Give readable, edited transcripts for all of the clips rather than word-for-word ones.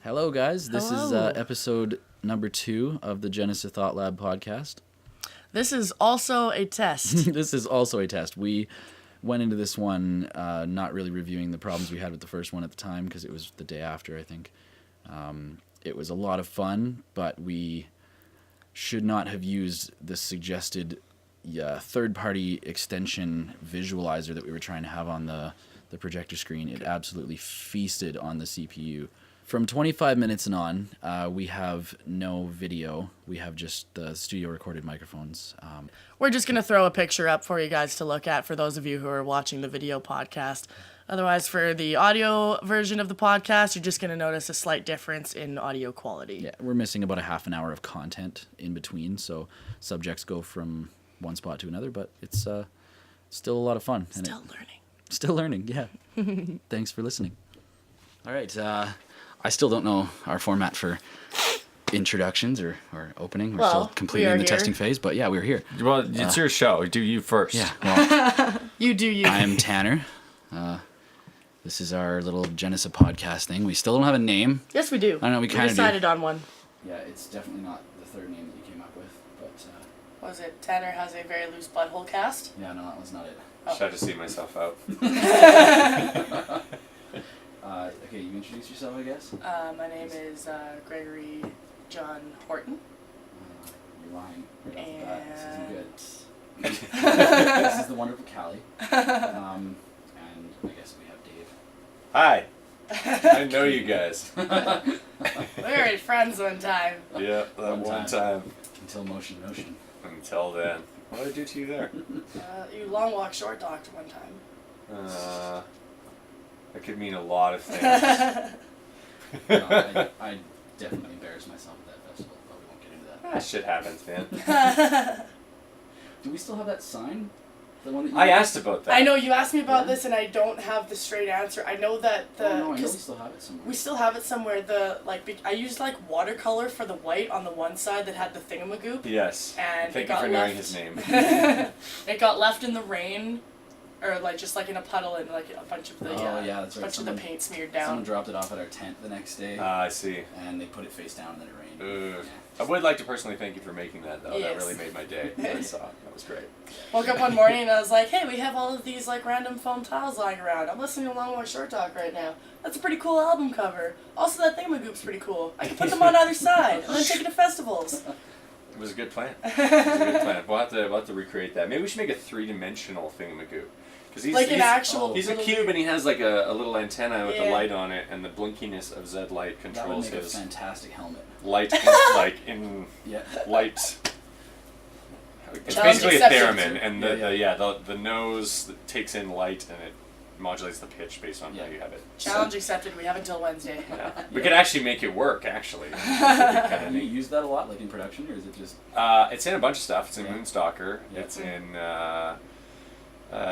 Hello, guys. This is Hello. episode number 2 of the Genesa ThoughtLab podcast. This is also a test. This is also a test. We went into this one not really reviewing the problems we had with the first one at the time because it was the day after, I think. It was a lot of fun, but we should not have used the suggested third-party extension visualizer that we were trying to have on the projector screen. It absolutely feasted on the CPU. From 25 minutes and on, we have no video. We have just the studio-recorded microphones. We're just going to throw a picture up for you guys to look at for those of you who are watching the video podcast. Otherwise, for the audio version of the podcast, you're just going to notice a slight difference in audio quality. Yeah, we're missing about a half an hour of content in between, so subjects go from one spot to another, but it's still a lot of fun. Still learning. Still learning, yeah. Thanks for listening. All right, I still don't know our format for introductions or opening. We're still completely in the testing phase, but yeah, we're here. Well, it's your show. Do you first. Yeah, well, You do you. I am Tanner. This is our little Genesa podcast thing. We still don't have a name. Yes, we do. I know, we kind of decided on one. Yeah, it's definitely not the third name that you came up with, but... What was it? Tanner has a very loose butthole cast? Yeah, no, that was not it. Should I just see myself out? Okay, you introduce yourself, I guess? My name is Gregory John Horton. You're lying right off the bat. This And isn't good. This is the wonderful Callie. And I guess we have Dave. Hi. I know you guys. we were friends one time. Yeah, that one time. Until motion. Until then. What did I do to you there? You Longwalkshortdocked one time. That could mean a lot of things. No, I definitely embarrassed myself at that festival, but we won't get into that. That shit happens, man. Do we still have that sign? The one that you I asked about that. I know you asked me about this, and I don't have the straight answer. I know that the I know we still have it somewhere. we still have it somewhere. I used watercolor for the white on the one side that had the thingamagoop. Yes. And Thank it you got for left. knowing his name. It got left in the rain, or just in a puddle, and a bunch of the yeah, that's right. bunch of the paint smeared down. Someone dropped it off at our tent the next day. I see. And they put it face down and then it rained. Ugh. I would like to personally thank you for making that, though. Yes. That really made my day. I saw it. That was great. Woke up one morning and I was like, hey, we have all of these random foam tiles lying around. I'm listening to Longwalkshortdock right now. That's a pretty cool album cover. Also, that thingamagoop's pretty cool. I can put them on either side and then take it to festivals. It was a good plan. It was a good plan. We'll have to recreate that. Maybe we should make a 3-dimensional thingamagoop. He's an actual... He's a cube and he has a little antenna with the light on it, and the blinkiness of Zed light controls that would make his a fantastic helmet. light in Yeah. light. It's Challenge basically a accepted. theremin, and the nose takes in light and it modulates the pitch based on how you have it. Challenge accepted. We have until Wednesday. Yeah. We could actually make it work. Actually, Have you used that a lot, in production, or is it just? it's in a bunch of stuff. It's in Moonstalker. Yeah.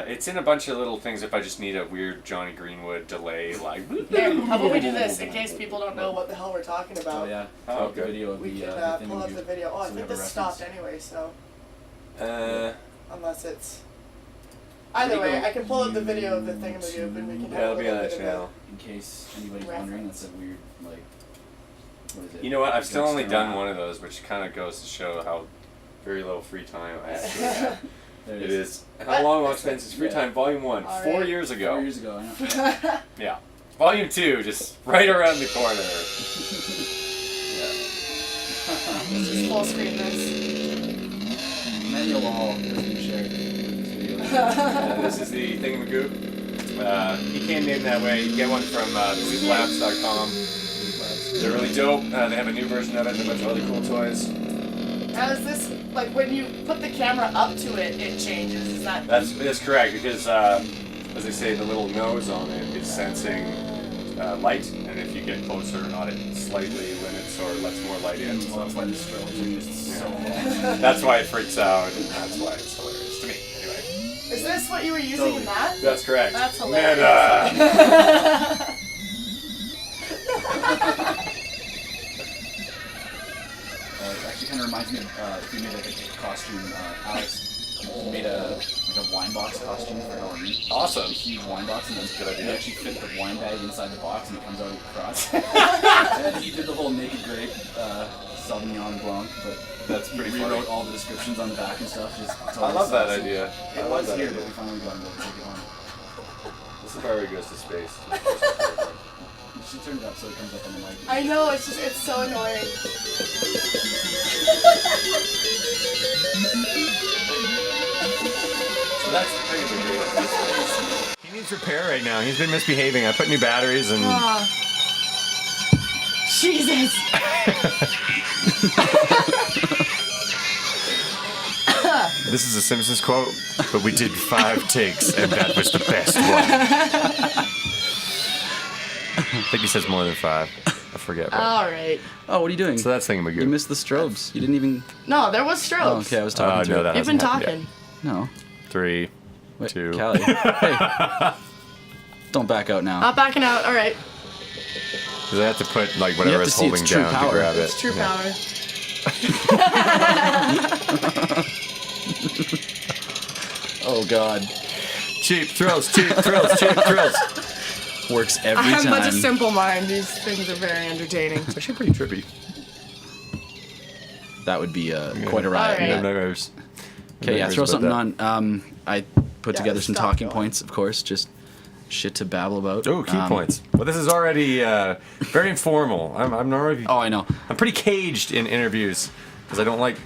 It's in a bunch of little things if I just need a weird Johnny Greenwood delay, There, how about we do this in case people don't know what the hell we're talking about? Oh yeah. Oh, the good. video of We the can pull up the video. Oh, I So we think have a this stopped reference. anyway, so Uh, unless it's. Either way, I can pull up the video of the thingamagoop and we can have That'll a be on little that bit of channel. In case anybody's wondering, that's a weird what is it? You know what? I've still only done External- one of those, which kind of goes to show how very little free time I actually have. There It is. How long I've spent since free time, Volume 1, All 4 right. years ago. 4 years ago, I know. Yeah. Volume 2, just right around the corner. Let's just full screen this. Many of all has been shared this video. This is the Thingamagoop. He came named that way. You can get one from multifaceted.com. They're really dope. They have a new version of it and a bunch of other cool toys. Now is this, when you put the camera up to it, it changes, is that... That's correct, because as they say, the little nose on it is sensing light, and if you get closer or not, it slightly limits or lets more light in. Well, that's why the strobes are just so long. That's why it freaks out, and that's why it's hilarious to me. Anyway, Is this what you were using in that? that's correct. That's hilarious. Meta. It actually kind of reminds me of if you made a costume, Alex He made a wine box costume for Halloween. Awesome. A huge wine box, and then Good idea. he actually fit the wine bag inside the box, and it comes out across. And then he did the whole naked grape Sauvignon Blanc, but That's pretty he funny. rewrote all the descriptions on the back and stuff. Just totally I love that saucy. idea. It I was love that here, idea. but we finally got him to take it home. This is where he goes to space. You should turn it up so it comes up on the mic. I know, it's so annoying. So that's the thing with He needs repair right now. He's been misbehaving. I put new batteries and. Jesus. This is a Simpsons quote, but we did 5 takes, and that was the best one. I think he says more than 5. I forget. But. All right. Oh, what are you doing? So that's You thingamagoo. missed the strobes. You didn't even. No, there was strobes. Oh, okay, I was talking to no, it. that You've been hasn't happened talking. No. yet. 3, Wait, 2. Callie. Hey. Don't back out now. Not backing out. All right. Because I have to put like You whatever have to it's see its holding true down power. to grab it. It's true Yeah. power. Oh God. Cheap thrills, cheap thrills, cheap thrills. Works I every have time. such a simple mind. These things are very entertaining. It's actually pretty trippy. That would be quite a riot. All right. No nightmares. Okay, yeah, throw something on. I put Yeah, together some stop talking going. points, of course, just shit to babble about. Oh, key points. Well, this is already very informal. I'm normally. Oh, I know. I'm pretty caged in interviews because I don't like.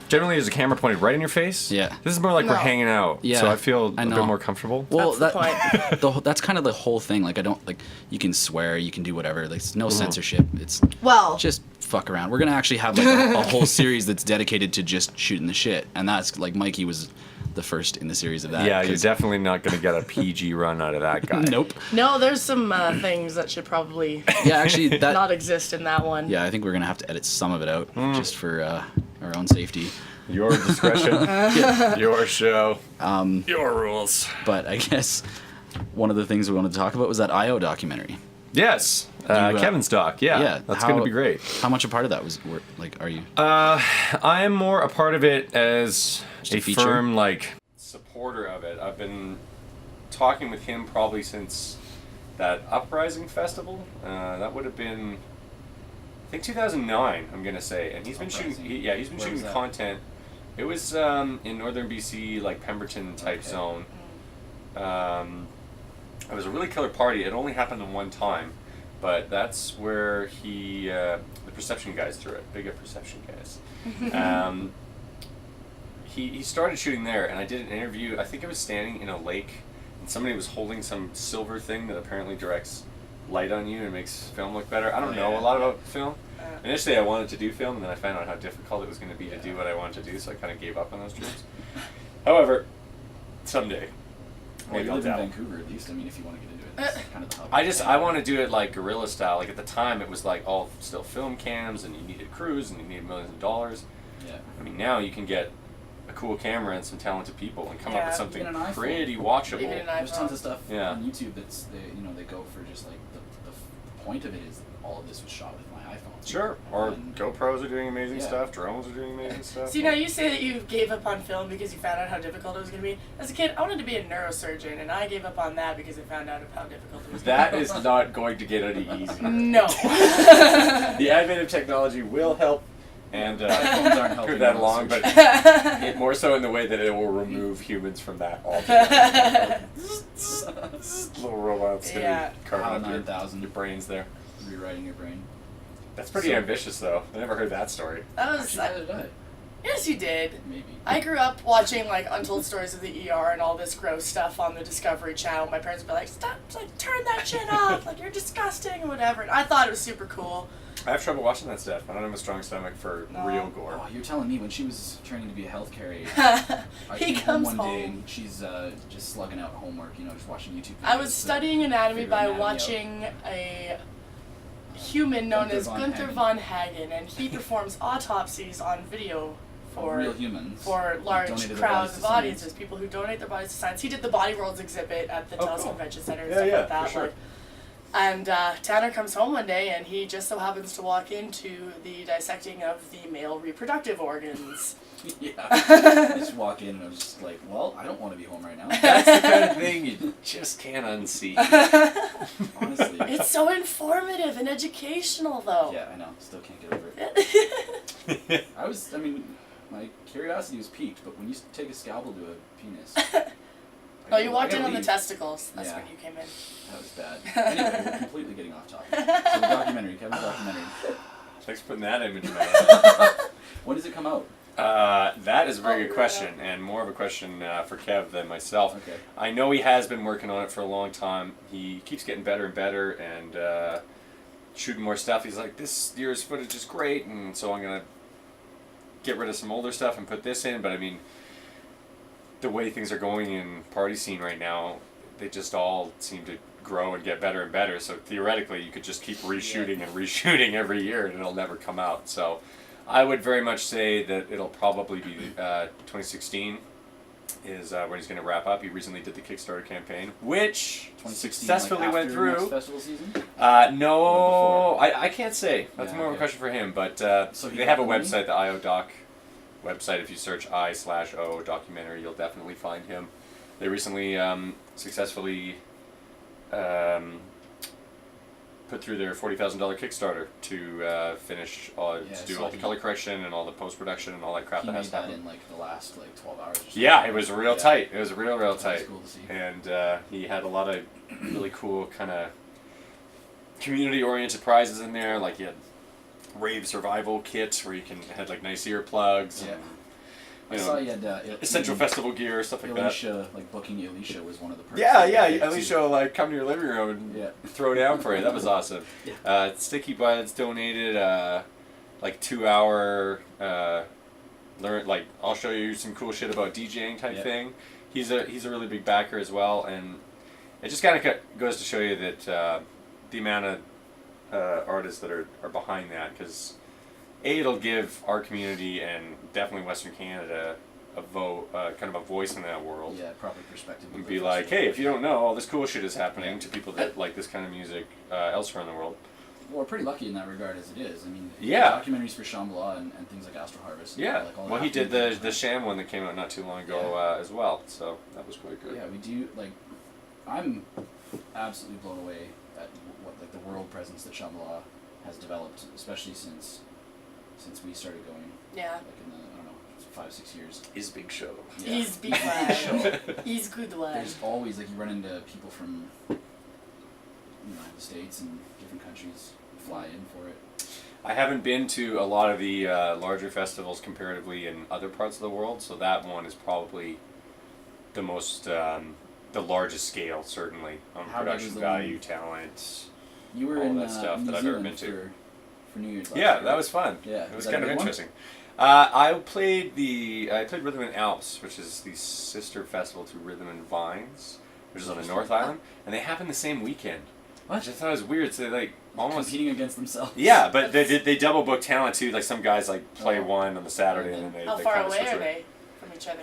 Generally, there's a camera pointed right in your face. Yeah. This is more like we're No. hanging out. Yeah, So I feel I a know. bit more comfortable. Well, That's the point. that's kind of the whole thing. Like, I don't like. You can swear, you can do whatever. Like, there's no censorship. It's Well, just fuck around. We're gonna actually have like a whole series that's dedicated to just shooting the shit, and that's like Mikey was the first in the series of that. Yeah, you're 'cause- definitely not going to get a PG run out of that guy. Nope. no, there's some things that should probably Yeah, actually, that. not exist in that one. Yeah, I think we're gonna have to edit some of it out just for our own safety. Your discretion, your show, your rules. But I guess one of the things we wanted to talk about was that IO documentary. Yes, Kevin's doc. Yeah, that's going to be great. How much a part of that was? Are you? I am more a part of it as Just a a feature? firm supporter of it. I've been talking with him probably since that Uprising Festival. That would have been, I think 2009. I'm gonna say, and he's been Uprising. shooting. He's been Where was shooting that? content. It was in northern BC, like Pemberton type Okay. zone. It was a really killer party. It only happened in one time, but that's where the Perception guys threw it. Big up Perception guys. He started shooting there, and I did an interview. I think I was standing in a lake, and somebody was holding some silver thing that apparently directs light on you and makes film look better. I don't know a lot about film. Initially, I wanted to do film, and then I found out how difficult it was going to be to do what I wanted to do, so I kind of gave up on those dreams. However, someday, Well, maybe you I'll live in dabble. Vancouver, at least. I mean, if you want to get into it, it's kind of the hub. I want to do it like guerrilla style. Like at the time, it was like all still film cams, and you needed crews, and you needed millions of dollars. Yeah. I mean, now you can get a cool camera and some talented people and come up Yeah, with something even an iPhone. pretty watchable. Even an There's tons iPhone. of stuff Yeah. on YouTube that's they go for just like the point of it is all of this was shot with my iPhone. Sure. Or And- GoPros are doing amazing Yeah. stuff. Drones are doing amazing stuff. So, you say that you gave up on film because you found out how difficult it was going to be. As a kid, I wanted to be a neurosurgeon, and I gave up on that because I found out how difficult it was. That is not going to get any easier. No. The advent of technology will help, and iPhones aren't helping prove that with along, but research. it more so in the way that it will remove humans from that altogether. Little robots gonna Yeah. be carving HAL up your 9000. brains there. Rewriting your brain. That's pretty So- ambitious, though. I never heard that story. That was. Actually, neither did I. Yes, you did. Maybe. I grew up watching Untold Stories of the ER and all this gross stuff on the Discovery Channel. My parents would be like, "Stop! Turn that shit off! You're disgusting!" or whatever. And I thought it was super cool. I have trouble watching that stuff. I don't have a strong stomach for No. real gore. Oh, you're telling me when she was training to be a healthcare aide, I He came comes home one day home. and she's just slugging out homework, just watching YouTube videos. I was studying anatomy figure by anatomy out. watching a human known Gunther as von Gunther Hagen. von Hagen, and he performs autopsies on video for real humans. for who large donated their crowds bodies of to science. audiences, people who donate their bodies to science. He did the Body Worlds exhibit at the Oh, Telus cool. Convention Center and Yeah, stuff yeah, like that. for sure. And Tanner comes home one day, and he just so happens to walk into the dissecting of the male reproductive organs. Yeah. I just walk in and I was just like, well, I don't want to be home right now. That's the kind of thing you just can't unsee. Honestly. It's so informative and educational, though. Yeah, I know. Still can't get over it. I mean, my curiosity was piqued, but when you take a scalpel to a penis... Oh, you walked I in gotta on the leave. testicles. That's Yeah. when you came in. That was bad. Anyway, we're completely getting off topic. So the documentary, Kevin's documentary. Thanks for putting that image in my head. When does it come out? That is a very good yeah. question, and more of a question for Kev than myself. Okay. I know he has been working on it for a long time. He keeps getting better and better, and shooting more stuff. He's like, this year's footage is great, and so I'm gonna get rid of some older stuff and put this in. But I mean, the way things are going in party scene right now, they just all seem to grow and get better and better. So theoretically, you could just keep reshooting and reshooting every year, and it'll never come out. So I would very much say that it'll probably be 2016 is when he's going to wrap up. He recently did the Kickstarter campaign, which 2016, successfully like went after through. next festival season? No, Or I can't say. That's Yeah, more of a okay. question for him. But So he they have a got the money? website, the IODoc website. If you search I/O documentary, you'll definitely find him. They recently successfully put through their $40,000 Kickstarter to finish Yeah, to do so all the he- color correction and all the post production and all that crap He that made has to that happen. in like the last 12 hours or something. Yeah, it was real Yeah. tight. It was real That was tight. cool to see. And he had a lot of really cool kind of community-oriented prizes in there. Like he had rave survival kit where you had like nice earplugs. Yeah. And, I you saw know, you had essential festival gear, stuff like that. Alicia, like booking Alicia was one of the perks. Yeah, that yeah. you get, Alicia too. will like come to your living room and Yeah. throw down for you. That was awesome. Yeah. Sticky Buds donated like 2-hour learn like I'll show you some cool shit about DJing type Yeah. thing. He's a really big backer as well, and it just kind of goes to show you that the amount of artists that are behind that, because it'll give our community and definitely Western Canada a kind of a voice in that world. Yeah, proper perspective. And of be the like, festival. hey, if you don't know, all this cool shit is happening Yeah. to people that like this kind of music elsewhere in the world. Well, we're pretty lucky in that regard as it is. I mean, Yeah. documentaries for Shambhala and things like Astro Harvest. And Yeah. like all Well, he afternoon did things, the right? Sham one that came out not too long ago as well, so that was quite good. Yeah, we do, like, I'm absolutely blown away at what, like, the world presence that Shambhala has developed, especially since we started going, Yeah. like, in the, I don't know, 5-6 years. His big show. Yeah. He's big Sure. one. He's good one. There's always, like, you run into people from, the States and different countries fly in for it. I haven't been to a lot of the larger festivals comparatively in other parts of the world, so that one is probably the most, the largest scale, certainly, on How big production is the value, one? talent. You were All in that stuff New that I've ever Zealand been to. for New Year's last Yeah, year, that right? was fun. Yeah, It was was that kind a of big one? interesting. I played Rhythm and Alps, which is the sister festival to Rhythm and Vines, which is on the North Island, and they happen the same weekend. What? Which I thought was weird. So they like almost Competing against themselves. yeah, but they double book talent too. Like some guys like play Oh. one on the Saturday and then they How they far kind of away switch are it. they from each other?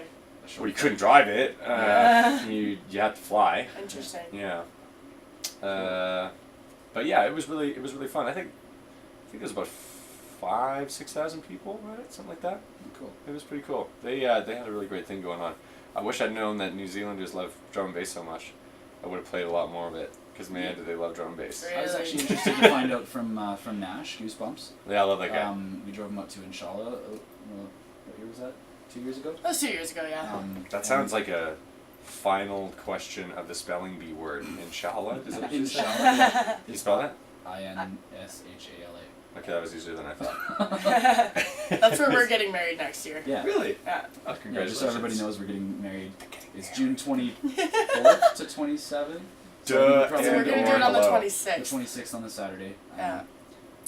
Well, you couldn't drive it. You have to fly. Interesting. Yeah. But yeah, it was really fun. I think there was about 5,000-6,000 people, right? Something like that. Cool. It was pretty cool. They had a really great thing going on. I wish I'd known that New Zealanders love drum and bass so much. I would have played a lot more of it. Because man, do they love drum and bass. I was Really? actually interested to find out from Nash, Goosebumps. Yeah, I love that guy. We drove him up to Inshallah. What year was that? 2 years ago. That was 2 years ago, yeah. That sounds like a final question of the spelling bee word. Inshallah? Is that what you said? Inshallah. Yeah. You spell that? INSHALA. Okay, that was easier than I thought. That's where we're getting married next year. Yeah. Really? Yeah. Oh, Yeah, congratulations. just so everybody knows, we're getting married. It's June 24th to 27th. Duh, So and we're gonna do or it on the hello. The 26th. 26th on the Saturday. Yeah.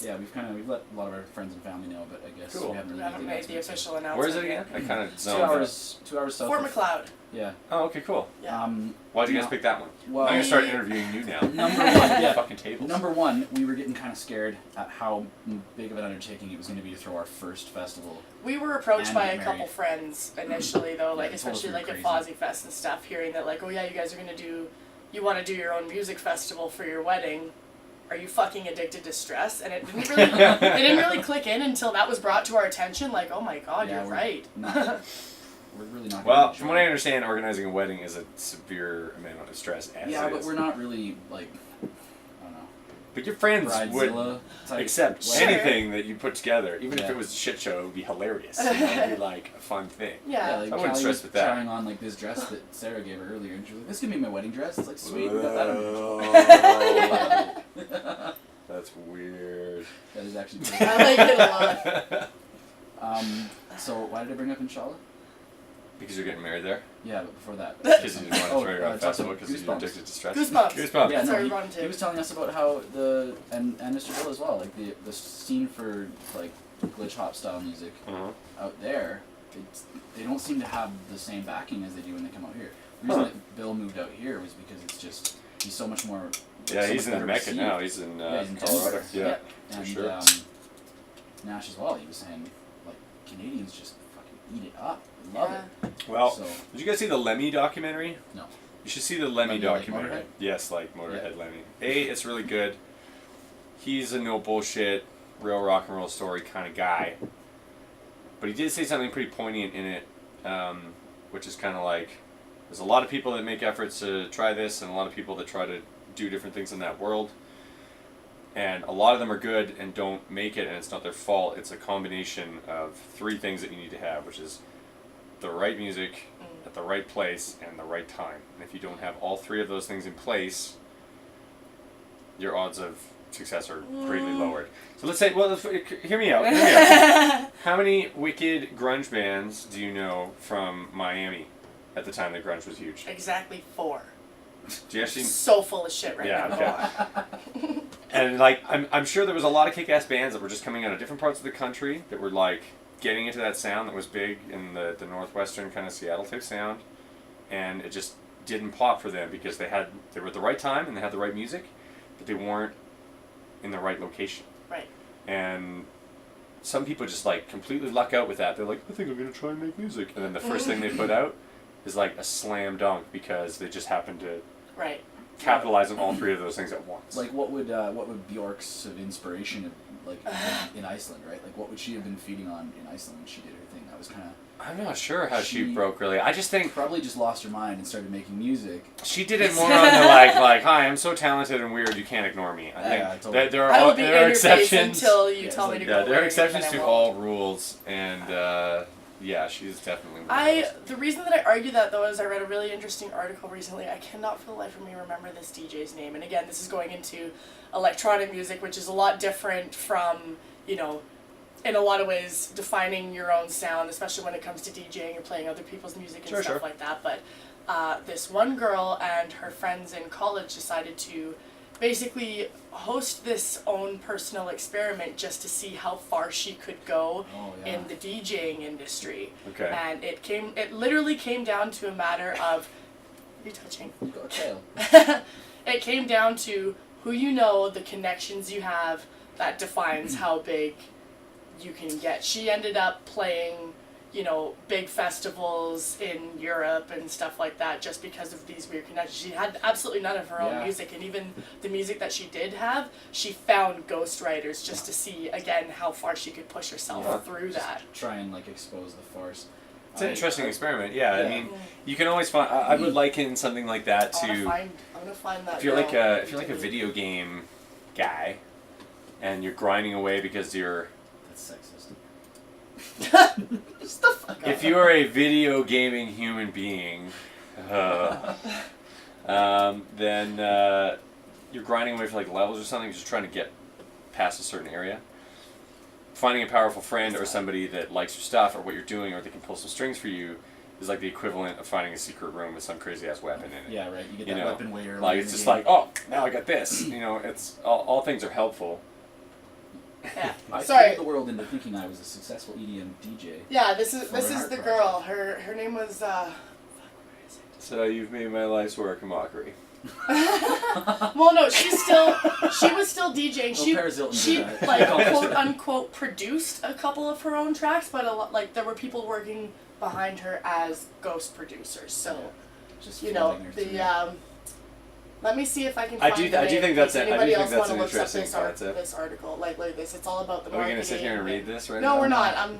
Yeah, we've let a lot of our friends and family know, but I guess Cool. we haven't We really haven't made made the announcement. official announcement. Where is it again? yet. I kind of 2 zoned out. hours. 2 hours south. Fort of- McLeod. Yeah. Oh, okay, cool. Yeah. Why'd you guys now- pick that one? Well, I'm gonna start interviewing you now. Number one, yeah. Fucking tables. Number one, we were getting kind of scared at how big of an undertaking it was going to be to throw our first festival. We were approached And by get a couple married. friends initially, though, like they told us especially we were like at crazy. Fozzie Fest and stuff, hearing that like, oh yeah, you guys are gonna do, you want to do your own music festival for your wedding. are you fucking addicted to stress? And it didn't really click in until that was brought to our attention. Like, oh my god, Yeah, you're right. We're really not. Well, from what I understand, organizing a wedding is a severe amount of stress. As Yeah, it but is. we're not really like, I don't know. But your friends would Bridezilla type accept wedding. anything that you put together, even if Yeah. it was a shit show. It would be hilarious. It would be like a fun thing. Yeah. Like I wouldn't Callie stress was with that. trying on like this dress that Sarah gave her earlier, and she was like, "This could be my wedding dress." It's like, sweet, we got that on. That's weird. That is actually. I like it a lot. So why did I bring up Inshallah? Because you're getting married there? Yeah, but before that. Because you didn't want to Oh, throw you around it's festival also because you're Goosebumps. addicted to stress. Goosebumps. Goosebumps. Yeah, Sorry, no, Ron, too. he was telling us about how and Mr. Bill as well, like the scene for like glitch hop style music Uh-huh. out there, they don't seem to have the same backing as they do when they come out here. The reason that Bill moved out here was because he's so much more. Yeah, so he's much in better Mecca received. now. He's in, he's in Colorado. Denver. Yeah, Yep. for And sure. Nash as well. He was saying like Canadians just fucking eat it up. They love it. Well, So did you guys see the Lemmy documentary? no. You should see the Lemmy Lemmy, like documentary. Motorhead? Yes, like Motorhead Yeah. Lemmy. It's really good. He's a no bullshit, real rock and roll story kind of guy. But he did say something pretty poignant in it, which is kind of like, there's a lot of people that make efforts to try this, and a lot of people that try to do different things in that world. And a lot of them are good and don't make it, and it's not their fault. It's a combination of three things that you need to have, which is the right music at the right place and the right time. And if you don't have all three of those things in place, your odds of success are greatly lowered. So let's say, well, hear me out. Hear me out. How many wicked grunge bands do you know from Miami at the time that grunge was huge? Exactly 4. Do you actually? So full of shit right Yeah, now. okay. And like, I'm sure there was a lot of kick-ass bands that were just coming out of different parts of the country that were like getting into that sound that was big in the northwestern kind of Seattle type sound, and it just didn't pop for them because they were at the right time and they had the right music, but they weren't in the right location. Right. And some people just like completely luck out with that. They're like, I think I'm gonna try and make music, and then the first thing they put out is like a slam dunk because they just happened to Right. capitalize on all three of those things at once. Like what would Bjork's of inspiration have, like in Iceland, right? Like what would she have been feeding on in Iceland when she did her thing? That was kind of. I'm not sure how she She- broke really. I just think Probably just lost her mind and started making music. she did it more on the like, hi, I'm so talented and weird, you can't ignore me. I think Yeah, totally. that there I will are be in there are your face exceptions. until you Yeah, tell it's me like- to Yeah, go there are away, exceptions and to then I all won't. rules, and yeah, she's definitely one of those. The reason that I argue that though is I read a really interesting article recently. I cannot for the life of me remember this DJ's name. And again, this is going into electronic music, which is a lot different from, you know, in a lot of ways defining your own sound, especially when it comes to DJing or playing other people's music and Sure, stuff sure. like that. But this one girl and her friends in college decided to basically host this own personal experiment just to see how far she could go Oh, yeah. in the DJing industry. Okay. And it literally came down to a matter of, you're touching. You got a tail. It came down to who you know, the connections you have, that defines how big you can get. She ended up playing, you know, big festivals in Europe and stuff like that just because of these weird connections. She had absolutely none of her own Yeah. music, and even the music that she did have, she found ghostwriters just to see, again, how far she could push herself Yeah. through that. Try and like expose the farce. It's an interesting experiment. Yeah, I Yeah. mean, you can always find. I would liken something like that I'm to gonna find that. if you're like girl. if you're like a video game guy, and you're grinding away because you're. That's sexist. Just the fuck If up. you are a video gaming human being, then you're grinding away for like levels or something, just trying to get past a certain area. Finding a powerful friend or somebody that likes your stuff or what you're doing or they can pull some strings for you is like the equivalent of finding a secret room with some crazy ass weapon in it. Yeah, right. You get You that know, weapon way early. Like in it's the just game. like, oh, now I got this. You know, it's all things are helpful. Yeah. I Sorry. fooled the world into thinking I was a successful EDM DJ. Yeah, this For is an the art girl. Her name was So you've made my life's work a mockery. well, no, she was still DJing. Paris Hilton She did that. like quote unquote produced a couple of her own tracks, but a lot, like there were people working behind her as ghost producers. So Just you know flooding her through. Let me see if I can I find do the name think in that's case an- I do anybody think else that's wanna an look up interesting this concept. this article. Like this. It's all about the Are we marketing. going to sit here and read this right No, now? we're not.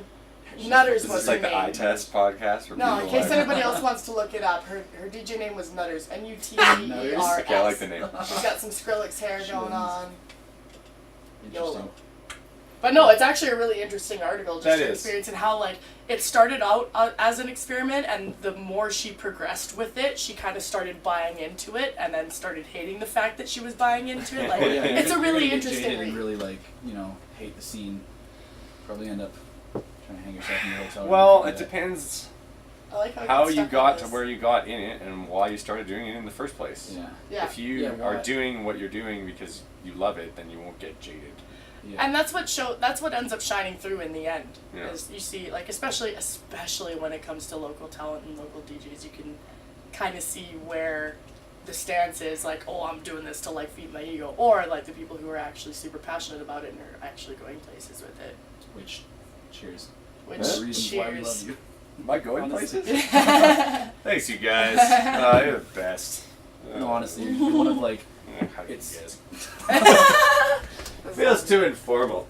Nutters This was is her like the eye name. test podcast. For No, in people case like- anybody else wants to look it up, her DJ name was Nutters. N-U-T-E-R-S. Okay, I like the name. She's got some Skrillex hair going on. Interesting. YOLO. But no, it's actually a really interesting article, just That her is. experience and how like it started out as an experiment, and the more she progressed with it, she kind of started buying into it, and then started hating the fact that she was buying into it. Like Well, yeah, it's a you're really gonna get interesting jaded read. and really like hate the scene. Probably end up trying to hang yourself in your hotel room. Well, for it that. depends I like how get you stuck got on to this. where you got in it and why you started doing it in the first place. Yeah. Yeah. If you Yeah, are why? doing what you're doing because you love it, then you won't get jaded. Yeah. And that's what ends up shining through in the end. Yeah. Is you see, like especially when it comes to local talent and local DJs, you can kind of see where the stance is. Like, oh, I'm doing this to like feed my ego, or like the people who are actually super passionate about it and are actually going places with it. Which, cheers. Which One of the reasons why we love cheers. you. Am I going Honestly. places? Thanks, you guys. You're the best. No, honestly, you're one of like. How do you It's- guys? Feels too informal.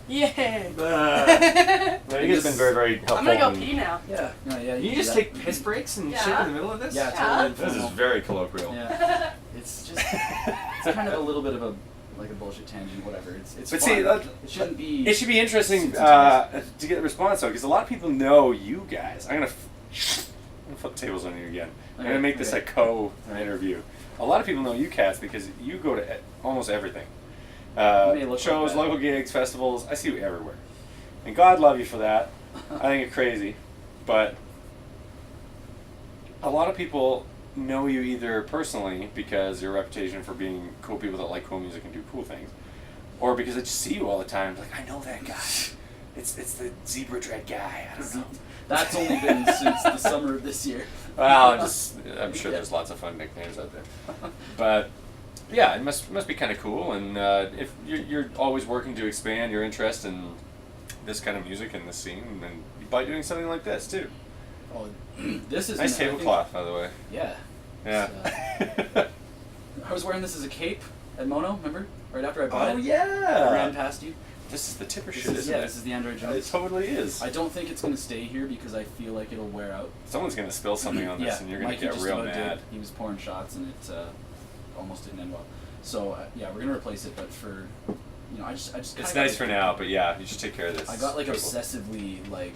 Yeah. No, you guys have been very, very helpful. I'm gonna go and- pee now. Yeah. No, yeah. Can you do just that. take piss breaks and Yeah. shit in the middle of this? Yeah, Yeah. totally. This is informal. very colloquial. Yeah. It's just. It's kind of a little bit of a bullshit tangent. Whatever. It's. But fun. see, that- it shouldn't be. It should be interesting Suits and to get the response though, because a lot of people know you guys. I'm gonna flip tables on you again. I'm gonna Okay, make this okay. a co-interview. A lot of people know you cats because you go to almost everything. may look Shows, like that. local gigs, festivals. I see you everywhere, and God love you for that. I think it's crazy, but a lot of people know you either personally because your reputation for being cool people that like cool music and do cool things, or because they just see you all the time. Like, I know that guy. It's the zebra dread guy. I don't know. That's only been since the summer of this year. Well, I'm sure there's lots of fun nicknames out there, but yeah, it must be kind of cool. And if you're always working to expand your interest in this kind of music and this scene, and by doing something like this too. Oh, this is Nice I think- tablecloth, by the way. Yeah. Yeah. I was wearing this as a cape at Mono. Remember? Right after I bought Oh it. I yeah. ran past you. This is the tipper This shit, is, isn't yeah, it? this is the Android It Jones. totally is. I don't think it's going to stay here because I feel like it'll wear out. Someone's gonna spill something on this, Yeah, and you're gonna Mikey get just real about mad. did. He was pouring shots and it almost didn't end well. So yeah, we're gonna replace it, but for I just It's kinda nice got for it- now, but yeah, you should take care of this. I got like Cool. obsessively like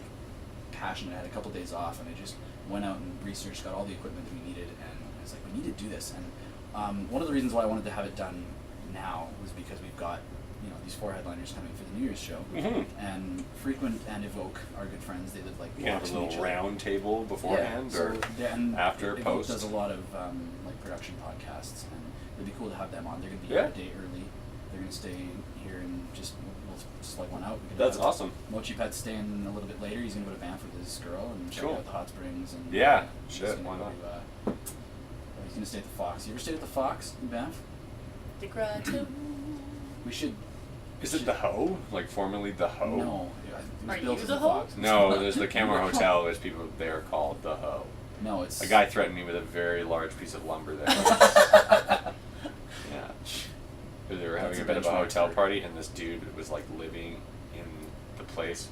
passionate. I had a couple days off and I just went out and researched, got all the equipment that we needed, and I was like, we need to do this. And one of the reasons why I wanted to have it done now was because we've got these 4 headliners coming for the New Year's show, Mhm. and Frequent and Evoke are good friends. They live like You can have blocks a from little each other. round table beforehand, Yeah, or and after, Evoke post. does a lot of like production podcasts, and it'd be cool to have them on. They're gonna be Yeah. here a day early. They're gonna stay here and we'll slug one out. We could That's have awesome. Mochi Pet's staying a little bit later. He's gonna go to Banff with his girl and check Cool. out the hot springs. And Yeah, he's shit, gonna why go not? to, he's gonna stay at the Fox. You ever stayed at the Fox in Banff? The grotto. We should. Is it the Ho? Like formerly the Ho? No, it was Are built you as the a hoe? Fox. No, there's the Camera Hotel. There's people there called the Ho. No, it's A guy threatened me with a very large piece of lumber there. Yeah. They were having That's a a bit of a benchmark hotel for- party, and this dude was like living in the place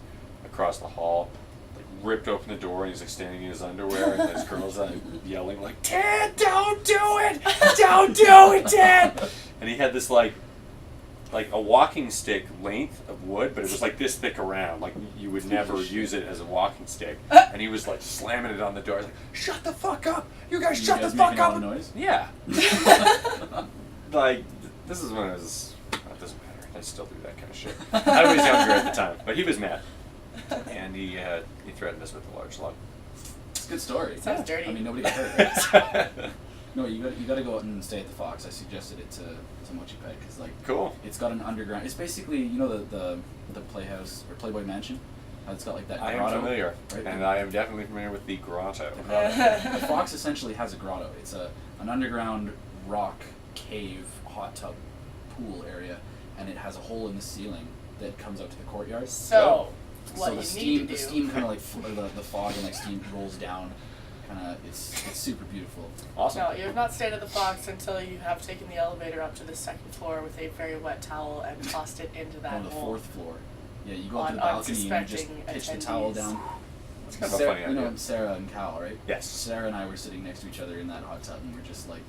across the hall. Like ripped open the door, and he's like standing in his underwear, and this girl's yelling like, "Ted, don't do it! Don't do it, Ted!" And he had this like a walking stick length of wood, but it was like this thick around. Like you would never use it as a walking stick. And he was like slamming it on the door. He's like, "Shut the fuck up! You guys, shut the fuck making a up!" lot of noise? Yeah. Like this is when I was. It doesn't matter. I still do that kind of shit. I was younger at the time, but he was mad, and he threatened us with a large log. It's a good story. Sounds dirty. I mean, nobody got hurt. Right? No, you got to go out and stay at the Fox. I suggested it to Mochi Pet because like Cool. it's got an underground. It's basically the Playhouse or Playboy Mansion. How it's got like that I am grotto. familiar, right? and I am definitely familiar with the grotto. The grotto. The Fox essentially has a grotto. It's an underground rock cave hot tub pool area, and it has a hole in the ceiling that comes out to the courtyard. So, what so you the need to do. steam kind of like the fog and like steam rolls down It's super beautiful. Awesome. No, you have not stayed at the Fox until you have taken the elevator up to the second floor with a very wet towel and tossed it into that On the hole. 4th floor. Yeah, you go up to the On balcony and you just unsuspecting pitch the attendees. towel down. That's kind of a Sarah, funny you idea. know Sarah and Cal, right? Yes. Sarah and I were sitting next to each other in that hot tub, and we're just like,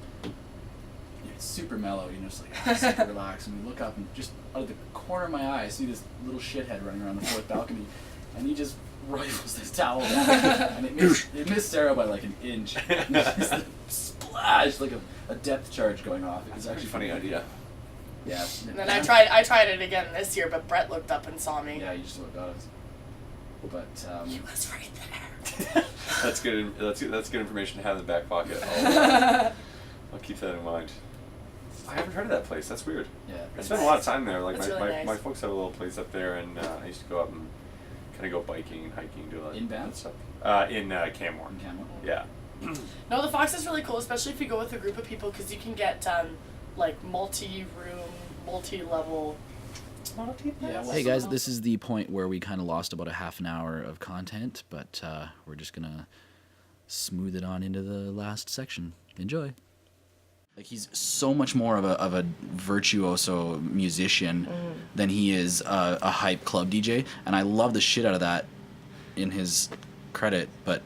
it's super mellow, just like super relaxed. And we look up, and just out of the corner of my eye, I see this little shithead running around the 4th balcony, and he just rifles this towel down, and it missed Sarah by like an inch. And just a splash, like a depth charge going off. It was actually a funny idea. Yeah. And then I tried it again this year, but Brett looked up and saw me. Yeah, you just what got us. But He was right there. That's good. That's good information to have in the back pocket. I'll keep that in mind. I haven't heard of that place. That's weird. yeah, I spent a lot of time there. Like It's my, really my, nice. my folks have a little place up there, and I used to go up and kind of go biking and hiking, do all that In Banff? stuff. In Canmore. in Canmore. Yeah. No, the Fox is really cool, especially if you go with a group of people, because you can get like multi-room, multi-level. Yeah, well, Hey guys, this is the point where we kind of lost about a half an hour of content, but we're just gonna smooth it on into the last section. Enjoy. Like he's so much more of a virtuoso musician than he is a hype club DJ, and I love the shit out of that in his credit. But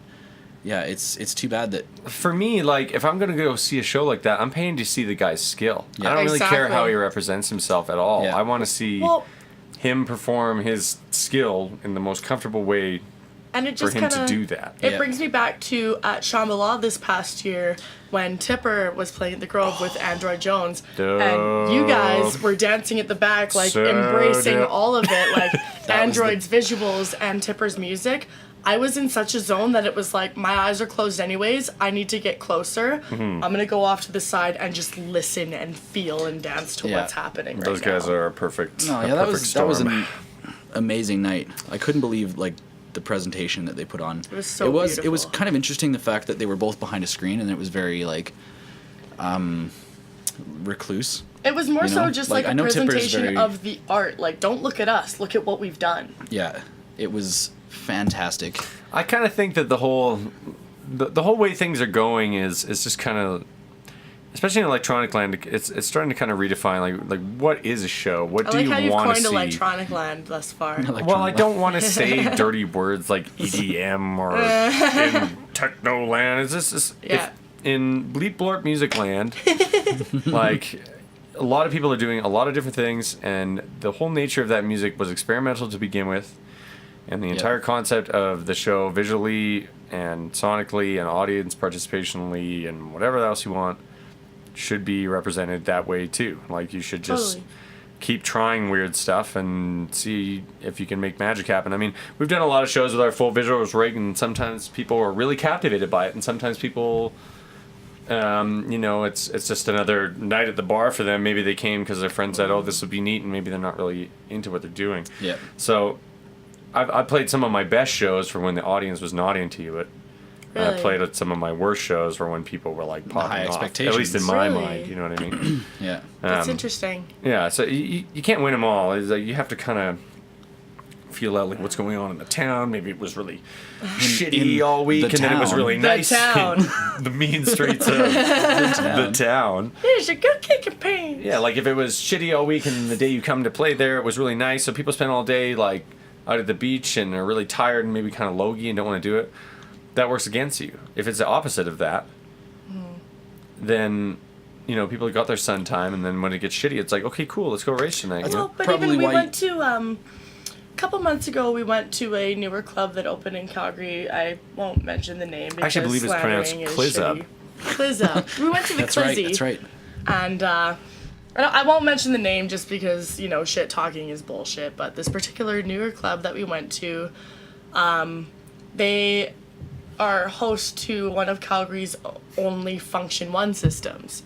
yeah, it's too bad that For me, like, if I'm gonna go see a show like that, I'm paying to see the guy's skill. Yeah. I don't really care Exactly. how he represents himself at all. Yeah. I want to see Well, him perform his skill in the most comfortable way and it for just him kind to of do that. It Yeah. brings me back to at Shambhala this past year when Tipper was playing at the Grove with Android Jones, and you guys were dancing at the back, like So embracing dope. all of it, like was the- Android's visuals and Tipper's music. I was in such a zone that it was like my eyes are closed anyways. I need to get closer. I'm gonna go off to the side and just listen and feel and dance to Yeah. what's happening right Those guys now. are a perfect. no, a yeah, that perfect was storm. an amazing night. I couldn't believe like the presentation that they put on. It was so it was beautiful. kind of interesting the fact that they were both behind a screen and it was very like recluse. It was more you so know, just like, like I a know Tipper's presentation very- of the art. Like, don't look at us. Look at what we've done. Yeah, it was fantastic. I kind of think that the whole way things are going is just kind of, especially in electronic land, it's starting to kind of redefine like what is a show? What I do like you how you've want to coined see? electronic land thus far. Well, I don't want to say dirty words like EDM or in techno land. It's just Yeah. if in Bleep Blorp Music Land, like a lot of people are doing a lot of different things, and the whole nature of that music was experimental to begin with, and the entire concept of the show, visually and sonically and audience participationally and whatever else you want, should be represented that way too. Like you should just Totally. keep trying weird stuff and see if you can make magic happen. I mean, we've done a lot of shows with our full visuals rig, and sometimes people are really captivated by it, and sometimes people, it's just another night at the bar for them. Maybe they came because their friend said, "Oh, this would be neat," and maybe they're not really into what they're doing. Yeah. So, I played some of my best shows for when the audience was not into it. And I Really? played at some of my worst shows for when people were like popping high off. expectations. At least in my Really? mind, you know what I mean? Yeah. That's interesting. Yeah, so you can't win them all. It's like you have to kind of feel out like what's going on in the town. Maybe it was really shitty in all week, the and then it was town. really The nice town. in the mean streets of the town. Here's your good kicking pain. Yeah, like if it was shitty all week, and the day you come to play there, it was really nice. So people spend all day like out at the beach and are really tired and maybe kind of logy and don't want to do it. That works against you. If it's the opposite of that, then people got their sun time, and then when it gets shitty, it's like, okay, cool, let's go race tonight. You know? Well, but Probably even we why- went to a couple months ago. We went to a newer club that opened in Calgary. I won't mention the name. I actually because believe it's pronounced slandering is Clizzup. shitty. Clizzup. We went to the That's right. Clizzy. That's right. And I won't mention the name just because, shit talking is bullshit. But this particular newer club that we went to, they are host to one of Calgary's only Function 1 systems.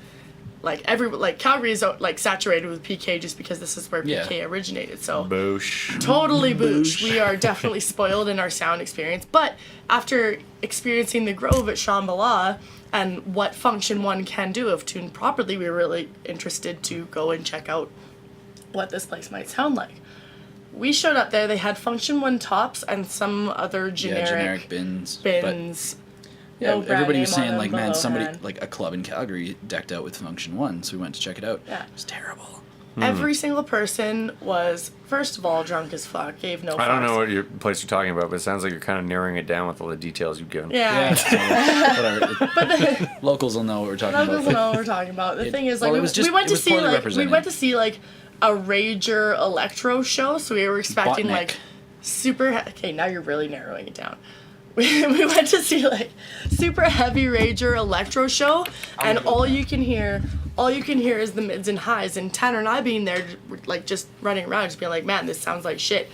Calgary is saturated with PK just because this is where PK Yeah. originated. So Boosh. totally boosh. We are definitely spoiled in our sound experience. But after experiencing the Grove at Shambhala and what Function 1 can do if tuned properly, we were really interested to go and check out what this place might sound like. We showed up there. They had Function 1 tops and some other generic generic bins. bins. Yeah, No brand everybody was name on saying them, like, but man, somebody Lohan. like a club in Calgary decked out with Function One, so we went to check it out. Yeah. It was terrible. Every single person was, first of all, drunk as fuck, gave no fucks. I don't know what your place you're talking about, but it sounds like you're kind of narrowing it down with all the details you've given. Yeah. Whatever. Locals will know what we're talking Locals about. know what we're talking about. The thing is, like, well, it was just- we went it to was see poorly like represented. we went to see like a rager electro show, so we were expecting Botnick. like super. Okay, now you're really narrowing it down. We went to see like super heavy rager electro show, and all you can hear is the mids and highs. And Tanner and I being there, like just running around, just being like, man, this sounds like shit.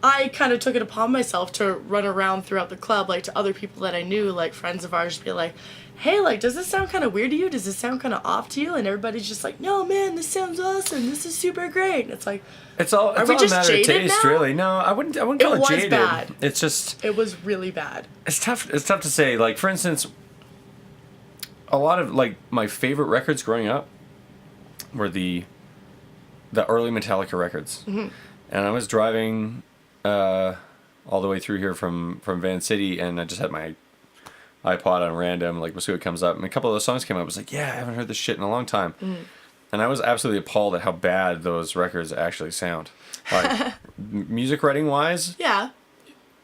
I kind of took it upon myself to run around throughout the club, like to other people that I knew, like friends of ours, be like, hey, like, does this sound kind of weird to you? Does this sound kind of off to you? And everybody's just like, no, man, this sounds awesome. This is super great. And it's like, It's all we a just matter of jaded taste, now? really. No, I wouldn't call it was jaded. bad. It's just it was really bad. it's tough to say. Like, for instance, a lot of like my favorite records growing up were the early Metallica records. Mm-hmm. And I was driving all the way through here from Van City, and I just had my iPod on random, like, we'll see what comes up. And a couple of those songs came up. I was like, yeah, I haven't heard this shit in a long time. And I was absolutely appalled at how bad those records actually sound. Like, music writing wise, Yeah.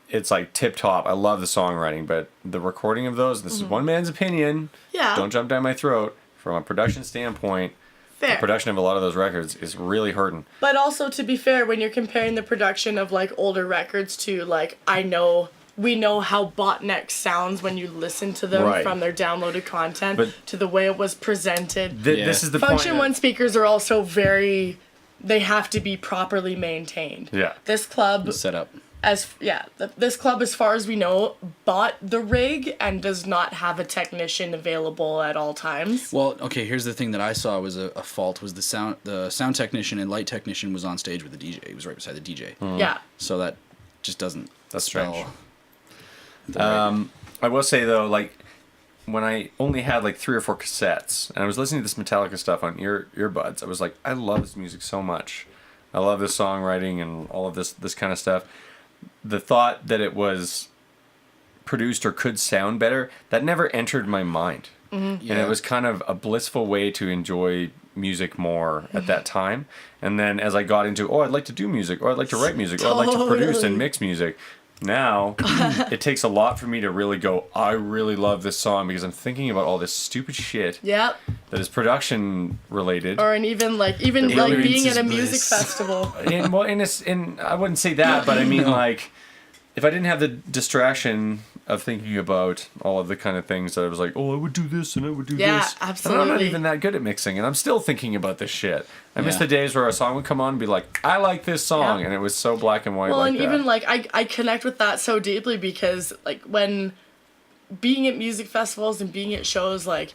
it's like tip top. I love the songwriting, but the recording of those, this is one man's opinion. Yeah. Don't jump down my throat. From a production standpoint, Fair. the production of a lot of those records is really hurting. But also, to be fair, when you're comparing the production of like older records to like, we know how Botneck sounds when you listen to them Right. from their downloaded content But- to the way it was presented. Yeah. This is the Function point. One speakers are also they have to be properly maintained. Yeah. This club, Set up. this club, as far as we know, bought the rig and does not have a technician available at all times. Well, okay. Here's the thing that I saw was a fault was the sound technician and light technician was on stage with the DJ. He was right beside the DJ. Yeah. So that just doesn't That's spell. strange. I will say though, like, when I only had like 3 or 4 cassettes and I was listening to this Metallica stuff on earbuds, I was like, I love this music so much. I love this songwriting and all of this kind of stuff. The thought that it was produced or could sound better, that never entered my mind. And it was kind of a blissful way to enjoy music more at that time. And then as I got into, I'd like to do music, or I'd like to write music, or I'd like to produce Totally. and mix music. Now, it takes a lot for me to really go, I really love this song, because I'm thinking about all this stupid shit Yep. that is production related. Or even like Ignorance being is at a music bliss. festival. And I wouldn't say that, but I mean, like, if I didn't have the distraction of thinking about all of the kind of things that I was like, I would do this and I would do Yeah, this. And I'm not absolutely. even that good at mixing, and I'm still thinking about this shit. I miss Yeah. the days where a song would come on and be like, I like this song, Yeah. and it was so black and white Well, like and that. even like I connect with that so deeply because like when being at music festivals and being at shows, like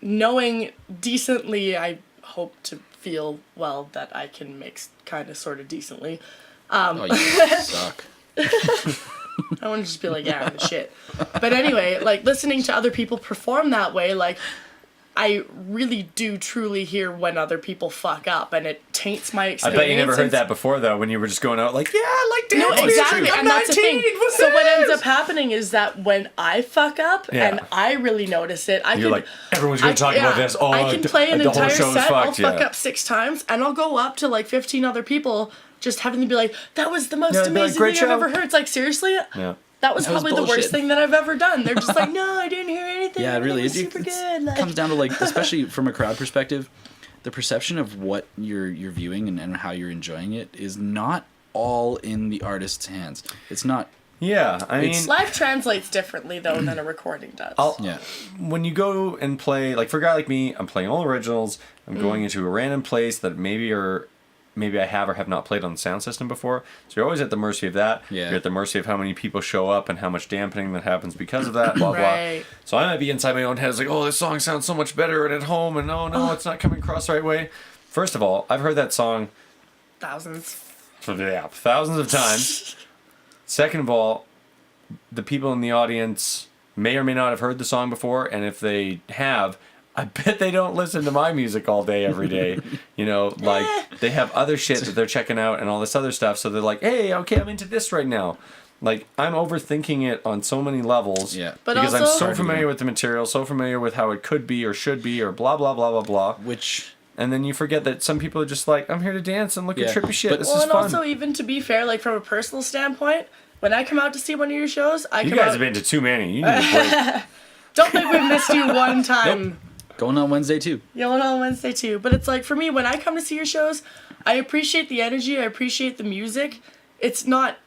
knowing decently, I hope to feel well that I can mix kind of sort of decently. Oh, you suck. I want to just be like, yeah, I'm the shit. But anyway, like listening to other people perform that way, like I really do truly hear when other people fuck up, and it taints my I experience. bet you never heard and- that before, though, when you were just going out like, yeah, I like No, dance exactly, music. I'm and that's the 19. thing. What's So what ends this? up happening is that when I fuck up Yeah. and I really notice it, I You're can. like, everyone's going to talk about this. Oh, I can play an the whole entire show's set. I'll fucked. fuck Yeah. up 6 times, and I'll go up to like 15 other people, just having them be like, "That was the most Yeah, they'd be like, amazing "Great thing I've show." ever heard." It's like, seriously. Yeah. That was That was probably the worst bullshit. thing that I've ever done. They're just like, no, I didn't hear anything. Yeah, It really. was It super good. Like, comes down to like, especially from a crowd perspective, the perception of what you're viewing and how you're enjoying it is not all in the artist's hands. It's not. Yeah, I mean, live translates differently though than a recording does. Yeah. when you go and play, like for a guy like me, I'm playing all originals. I'm Mm. going into a random place that maybe I have or have not played on the sound system before. So you're always at the mercy of that. Yeah. You're at the mercy of how many people show up and how much dampening that happens because of that, blah, Right. blah. So I might be inside my own head. It's like, oh, this song sounds so much better and at home, and oh, no, it's not coming across the right way. First of all, I've heard that song Thousands. thousands of times. Second of all, the people in the audience may or may not have heard the song before, and if they have, I bet they don't listen to my music all day, every day. You know, like, they have other shit that they're checking out and all this other stuff, so they're like, hey, okay, I'm into this right now. Like, I'm overthinking it on so many levels. Yeah. But because I'm also- so familiar with the material, so familiar with how it could be or should be or blah, blah, blah, blah, blah. Which... And then you forget that some people are just like, I'm here to dance and look at Yeah. trippy shit. But- This Well, is and fun. also, even to be fair, like from a personal standpoint, when I come out to see one of your shows, I You come guys out. have been to too many. You need a break. Don't think we've missed you one time. Going on Wednesday, too. Yeah, one on Wednesday too. But it's like, for me, when I come to see your shows, I appreciate the energy, I appreciate the music. It's not,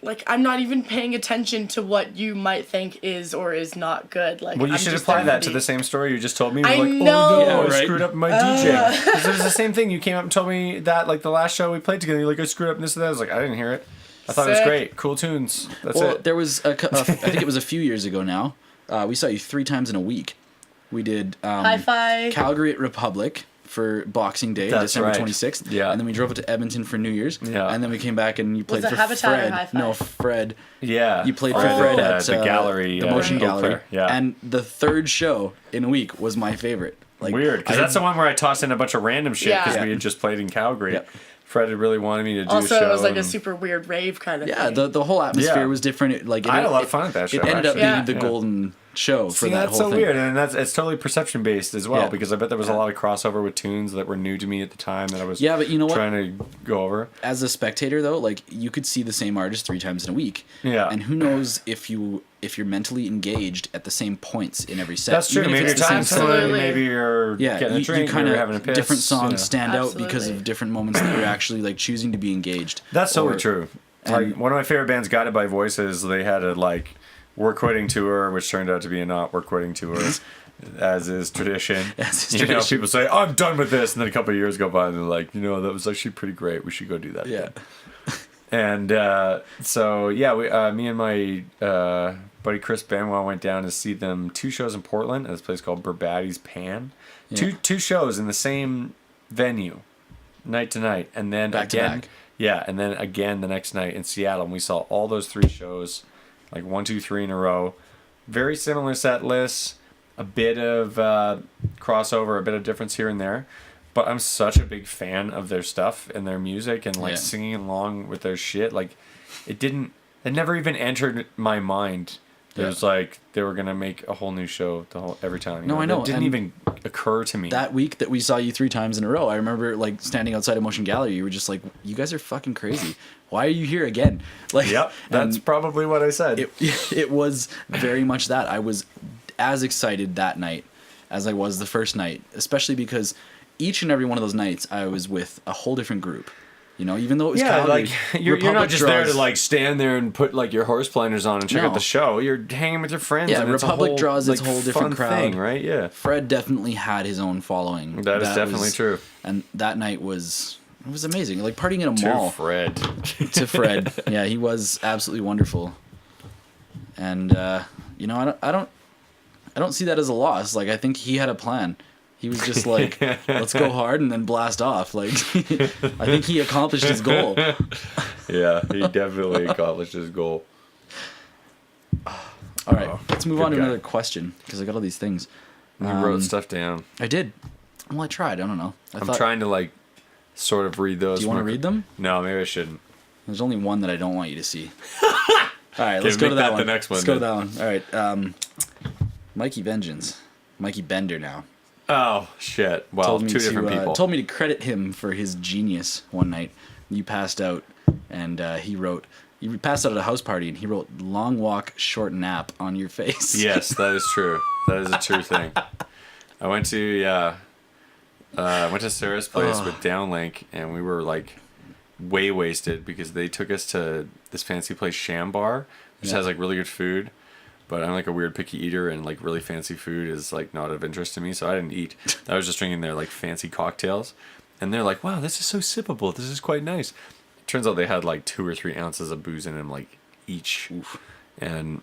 like, I'm not even paying attention to what you might think is or is not good. Like, Well, you I'm should just apply there that for to the same story you just told me. I You're like, know. oh no, Yeah, I right. screwed up my DJ. 'Cause it was the same thing. You came up and told me that, like, the last show we played together, you're like, I screwed up and this and that. I was like, I didn't hear it. I thought it was Sick. great. Cool tunes. That's Well, it. there was I think it was a few years ago now. We saw you 3 times in a week. We did High five. Calgary at Republic for Boxing Day, That's December right. 26th. Yeah. And then we drove up to Edmonton for New Year's. Yeah. And then we came back and you played it for Habitat or Fred. High Five? No, Fred. Yeah. You played Oh. for Fred at the gallery. the Motion Eau Gallery. Claire. Yeah. And the 3rd show in a week was my favorite. Like, Weird, because that's the one where I tossed in a bunch of random shit because Yeah. we had just played in Calgary. Yep. Fred had really wanted me to do a Also, show. it was like a and- super weird rave kind of Yeah, thing. the whole atmosphere Yeah. was different. It I had a lot of fun at that show, It ended up actually. being Yeah. the Yeah. golden show for See, that that's whole so thing. weird, and it's totally perception based as well Yeah. because I bet there was a lot of crossover with tunes that were new to me at the time that I was Yeah, but you know what? trying to go over. As a spectator though, like you could see the same artist 3 times in a week. Yeah. And who knows if you're mentally engaged at the same points in every set. That's true. even if Maybe you're it's the same time set. Absolutely. slowing, maybe you're Yeah, getting a you drink, kind maybe you're having a of piss. different songs you know. stand out because Absolutely. of different moments that you're actually like choosing to be engaged. That's totally Or- true. and- Like one of my favorite bands, Guided by Voices, they had a like "We're Quitting" tour, which turned out to be a not "We're Quitting" tour, as is tradition. As is You know, tradition. people say, "I'm done with this," and then a couple of years go by, and they're like, "You know, that was actually pretty great. We should go do that." Yeah. again." And so yeah, we, me and my buddy Chris Benoit went down to see them 2 shows in Portland at this place called Burbatty's Pan. Yeah. Two shows in the same venue, night to night, and then Back to again, back. yeah, and then again the next night in Seattle. And we saw all those 3 shows, like 1, 2, 3 in a row. Very similar set lists, a bit of crossover, a bit of difference here and there. But I'm such a big fan of their stuff and their music and like Yeah. singing along with their shit. Like, it never even entered my mind. It Yeah. was like they were gonna make a whole new show every time. you No, I know, It didn't and even occur to me. That week that we saw you 3 times in a row, I remember like standing outside of Motion Gallery. You were just like, "You guys are fucking crazy. Why are you here again?" Like, Yep, that's and probably what I said. it was very much that. I was as excited that night as I was the first night, especially because each and every one of those nights I was with a whole different group. You know, even though it was Yeah, Calgary, like you're not Republic just there to draws- like stand there and put like your horse blinders on and check No. out the show. You're hanging with your friends. Yeah, and it's a Republic whole, draws its like, whole different fun crowd. thing, right? Yeah, Fred definitely had his own following. that is definitely true. And that night was amazing. Like partying in a To mall Fred. to Fred. Yeah, he was absolutely wonderful. And you know, I don't see that as a loss. Like I think he had a plan. He was just like, let's go hard and then blast off. Like I think he accomplished his goal. Yeah, he definitely accomplished his goal. All right, let's move good on to guy. another question because I got all these things. You wrote stuff down. I did. Well, I tried. I don't know. I'm trying to like sort of read those. Do you want to more- read them? No, maybe I shouldn't. There's only one that I don't want you to see. All right, let's go make to that that the one. next one, Let's go to then. that one. All right, Mikey Vengeance, Mikey Bender now. Oh shit! Well, two different people. Told me to credit him for his genius one night. You passed out, and he wrote. You passed out at a house party, and he wrote "long walk, short nap" on your face. Yes, that is true. That is a true thing. I went to Sarah's place with Downlink, and we were like way wasted because they took us to this fancy place, Shambar, which Yeah. has like really good food. But I'm like a weird picky eater, and like really fancy food is like not of interest to me, so I didn't eat. I was just drinking their like fancy cocktails, and they're like, "Wow, this is so sippable. This is quite nice." Turns out they had like 2 or 3 ounces of booze in them, like each. Oof. And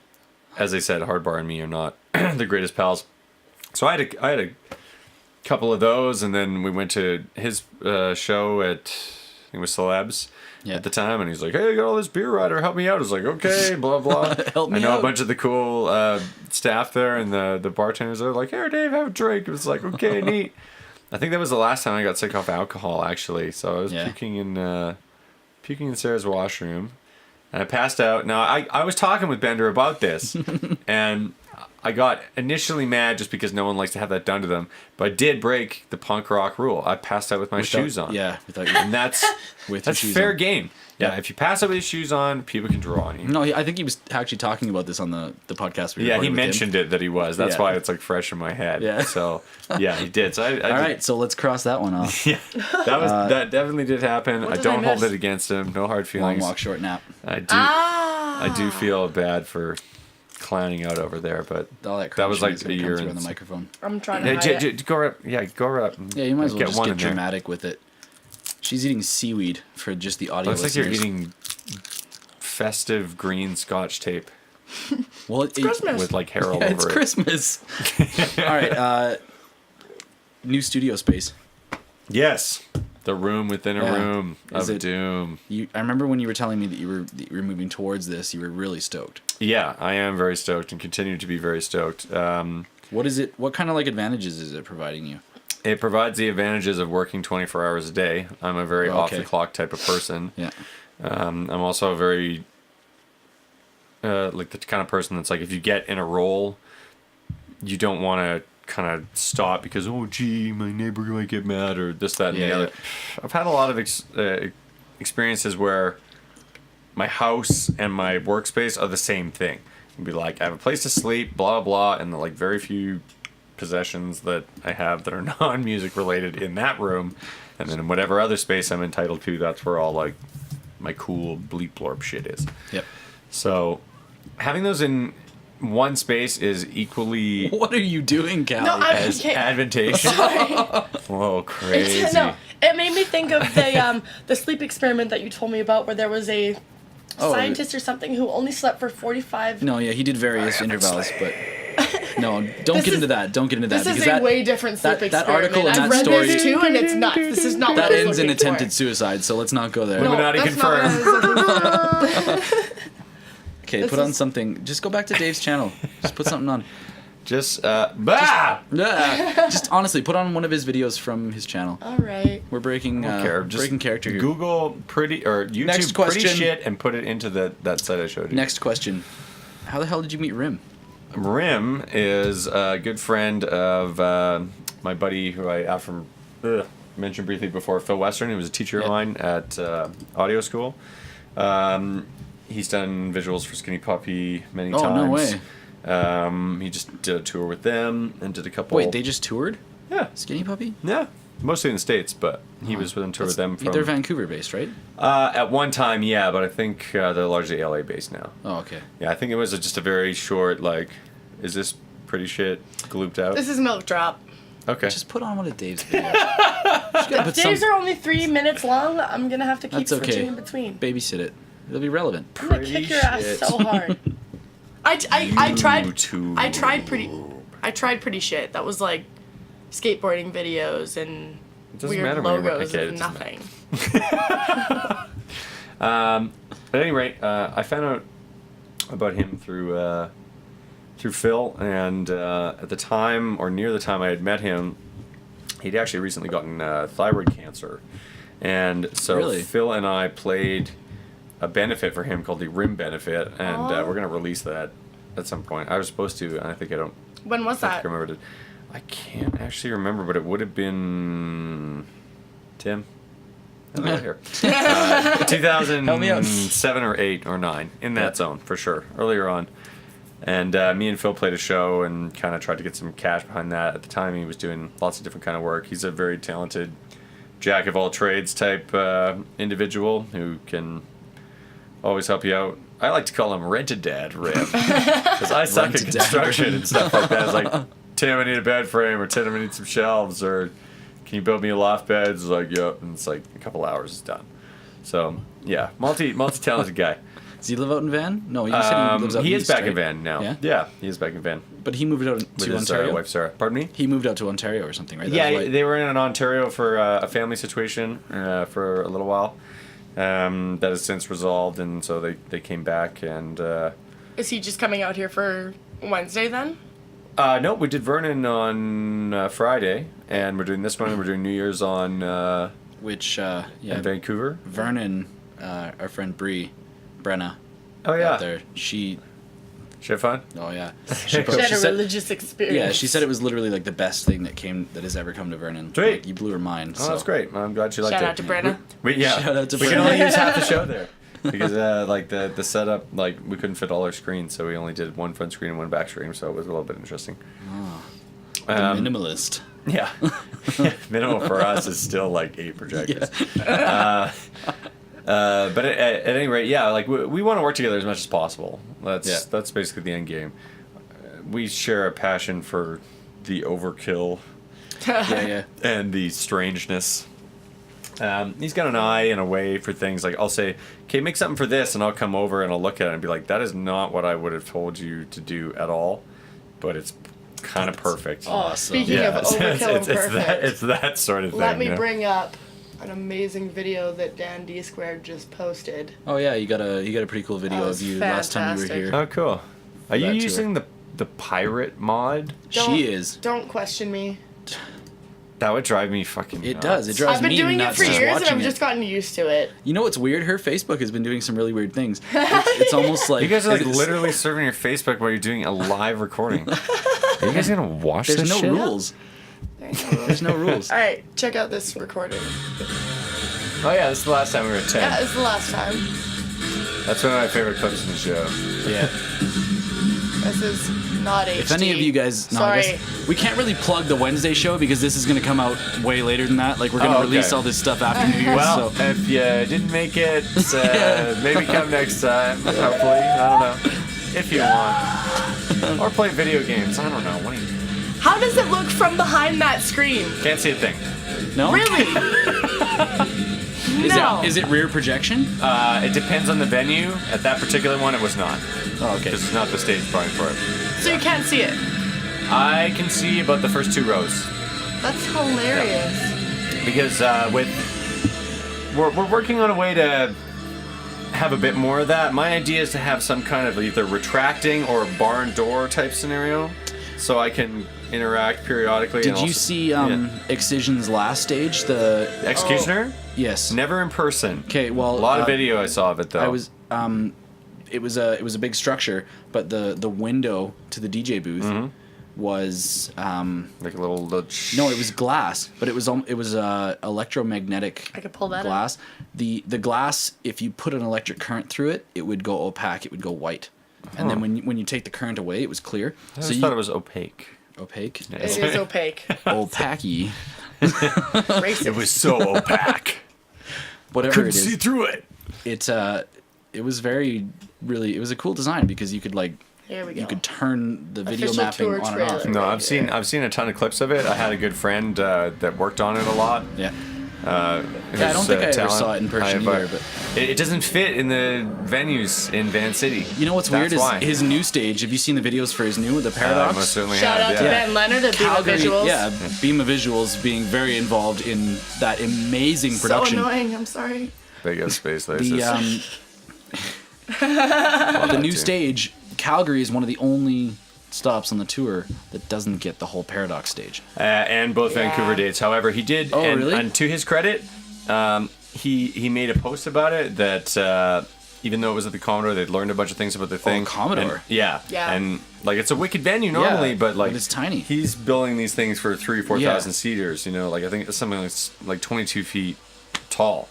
as I said, Hardbar and me are not the greatest pals. So I had a couple of those, and then we went to his show at, I think it was Celebs Yeah. at the time, and he's like, "Hey, I got all this beer rider, help me out." I was like, "Okay, blah blah." Help me I know out. a bunch of the cool staff there, and the bartenders are like, "Here, Dave, have a drink." It was like, "Okay, neat." I think that was the last time I got sick off alcohol, actually. So I was Yeah. puking in Sarah's washroom, and I passed out. Now, I was talking with Bender about this, and I got initially mad just because no one likes to have that done to them, but I did break the punk rock rule. I passed out with my shoes on. Yeah, without your, And that's with your shoes fair on. game. Yeah, Yeah. if you pass out with your shoes on, people can draw on you. No, I think he was actually talking about this on the podcast. We Yeah, recorded he with mentioned it that he was. That's Yeah. why it's like fresh in my head. Yeah. So, yeah, he did. So I All right, so let's cross that one off. Yeah, that definitely did happen. What I did don't I hold miss? it against him. No hard Long feelings. walk, short nap. I do feel bad for clowning out over there, but All that that was crunching like is gonna a come year through and on the microphone. I'm trying to yeah, hide it. go up. Yeah, go up. Yeah, you might as well just one get in there. dramatic with it. She's eating seaweed for just the audio. Looks like you're listeners. eating festive green Scotch tape Well, Christmas. with like hair all Yeah, over it's it. Christmas. All right, new studio space. Yes, the room within a Yeah. room Is of it- doom. I remember when you were telling me that you were moving towards this. You were really stoked. Yeah, I am very stoked and continue to be very stoked. What is it? What kind of like advantages is it providing you? It provides the advantages of working 24 hours a day. I'm a very Oh, off okay. the clock type of person. Yeah. I'm also a very like the kind of person that's like if you get in a role, you don't want to kind of stop because oh gee my neighbor might get mad or this that and Yeah, the other. I've had a lot of experiences where my house and my workspace are the same thing. You'd be like I have a place to sleep, blah blah, and the like very few possessions that I have that are non-music related in that room, and then in whatever other space I'm entitled to, that's where all like my cool bleep blorp shit is. Yep. So having those in one space is equally What are you doing, Callie? No, I'm- as Okay. advantageous. Whoa, crazy. No, it made me think of the sleep experiment that you told me about, where there was a Oh, scientist or something who only slept for 45. No, yeah, he did various intervals, but no, don't This get is- into that. Don't get into that This is because a that way different sleep that experiment. article and I've that read story- this too, and it's nuts. This is not that what I was ends in looking attempted for. suicide. So let's not go there. No, Illuminati that's not what I was looking for. Okay, This put on is- something. Just go back to Dave's channel. Just put something on. Just bah! Yeah. Just honestly, put on one of his videos from his channel. All right. We're breaking I don't care. Just breaking character here. Google pretty or YouTube Next pretty question. shit and put it into that site I showed you. Next question. How the hell did you meet Rim? Rim is a good friend of my buddy who I mentioned briefly before, Phil Western. He was a teacher of Yeah. mine at audio school. He's done visuals for Skinny Puppy many times. Oh, no way. He just did a tour with them and did a couple. Wait, they just toured yeah, Skinny Puppy? yeah, mostly in the States, but he was with them tour with them from. They're Vancouver based, right? At one time, yeah, but I think they're largely LA based now. Oh, okay. Yeah, I think it was just a very short, like, is this pretty shit glooped out? This is Milk Drop. Okay. Just put on one of Dave's videos. Just gotta put Days some, are only 3 minutes long. I'm gonna have to keep That's okay. switching in between. babysit it. It'll be relevant. I'm gonna kick your ass shit. so hard. I tried. YouTube. I tried pretty shit. That was like skateboarding videos and doesn't weird matter when you're- logos okay, and it doesn't nothing. At any rate, I found out about him through Phil, and at the time, or near the time I had met him, he'd actually recently gotten thyroid cancer. And so Really? Phil and I played a benefit for him called the Rim Benefit, and Aw. we're going to release that at some point. I was supposed to, and I think I don't When was I that? think I remembered it. I can't actually remember, but it would have been Tim. Help me out here. Help me out. 2007 or 8 or 9, in that zone for sure. Earlier on, and me and Phil played a show and kind of tried to get some cash behind that. At the time, he was doing lots of different kind of work. He's a very talented, jack of all trades type individual who can always help you out. I like to call him Rented Dad Rim because I suck at Rented Dad construction and stuff like that. It's like, Tim, I need a bed frame, or Tim, I need some shelves, or can you build me a loft bed? It's like, yep, and it's like a couple hours, it's done. So yeah, multi-talented guy. Does he live out in Van? No, you said he lives out He is east, back in right? Van now. Yeah? he is back in Van But he moved out with to his Ontario. wife Sarah. Pardon me? He moved out to Ontario or something, right? That's Yeah, why- they were in Ontario for a family situation for a little while. That has since resolved, and so they came back. And Is he just coming out here for Wednesday then? no, we did Vernon on Friday, and we're doing this one. And we're doing New Year's on which in Vancouver. Vernon, our friend Bree, Brenna. Oh yeah. Out there. She Should have fun. Oh yeah. She had a said- religious experience. Yeah, she said it was literally like the best thing that has ever come to Vernon. Sweet. Like, you blew her mind. Oh, that's great. I'm glad you liked Shout it. out to Brenna. Shout out to we can Brenna. only use half the show there because like the setup, like we couldn't fit all our screens, so we only did one front screen and one back screen, so it was a little bit interesting. The minimalist. Yeah, minimum for us is still like 8 projectors. But at any rate, yeah, like we want to work together as much as possible. That's basically the end game. We share a passion for the overkill Yeah. and the strangeness. He's got an eye and a way for things. Like I'll say, okay, make something for this, and I'll come over and I'll look at it and be like, that is not what I would have told you to do at all, but it's kind of perfect. Awesome. Speaking of overkill and perfect, it's that sort of thing. let me you know? bring up an amazing video that Dan D Squared just posted. Oh yeah, you got a pretty cool video That of was you last time you were fantastic. here. Oh, cool. Are you that tour. using the pirate mod? She is. Don't question me. That would drive me fucking It nuts. does. It drives I've been me doing it nuts for just years and watching I've it. just gotten used to it. You know what's weird? Her Facebook has been doing some really weird things. It's almost like You guys are like it's- literally serving your Facebook while you're doing a live recording. Are you guys gonna watch There's this no shit? rules. There's no rules. There's no rules. All right, check out this recording. Oh yeah, this is the last time we were at 10. Yeah, it's the last time. That's one of my favorite clips in the show. Yeah. This is not HD. If any of you guys, no, I Sorry. guess we can't really plug the Wednesday show because this is going to come out way later than that. Like we're going to Oh, okay. release all this stuff after New Year's. Well, so if you didn't make it, maybe come next time. Hopefully, I don't know. If you want, or play video games. I don't know. What do you? How does it look from behind that screen? Can't see a thing. no, Really? No. Is it rear projection? It depends on the venue. At that particular one, it was not. Oh, okay. This is not the stage point for it. So you can't see it. I can see about the first 2 rows. That's hilarious. Because we're working on a way to have a bit more of that. My idea is to have some kind of either retracting or barn door type scenario, so I can interact periodically. Did and you also- see Yeah. Excision's last stage? The Executioner? yes. Never in person. Okay, well, A lot of video I saw of it though. I was it was a big structure, but the window to the DJ booth Mm-hmm. was like a little. no, it was glass, but it was electromagnetic I could pull that glass. The glass, if you put an electric current through it, it would go opaque. It would go white, and then when you take the current away, it was clear. I just thought it was opaque. Opaque, It is opaque. opaque, Racist. It was so opaque. whatever it is. through it. It was very really. It was a cool design because you could like. Here we go. You could turn the video Official mapping tour on and off. trailer. No, I've seen a ton of clips of it. I had a good friend that worked on it a lot. Yeah. Yeah, I don't think I ever saw it in person either, but it doesn't fit in the venues in Van City. you know what's That's weird is why. his new stage. Have you seen the videos for his new, the I Paradox? most certainly Shout have. out to yeah. Ben Leonard at Beam Calgary, Visuals. yeah, Beam of Visuals being very involved in that amazing production. So annoying. I'm sorry. Big up space lasers. The new stage, Calgary is one of the only stops on the tour that doesn't get the whole Paradox stage. And both Yeah. Vancouver dates. However, he did. Oh, and, really? And to his credit, he made a post about it that even though it was at the Commodore, they'd learned a bunch of things about the thing. Commodore. And, yeah. Yeah. And like it's a wicked venue normally, Yeah, but like but it's tiny. He's building these things for 3,000-4,000 Yeah. seaters. You know, like I think it's something like 22 feet tall.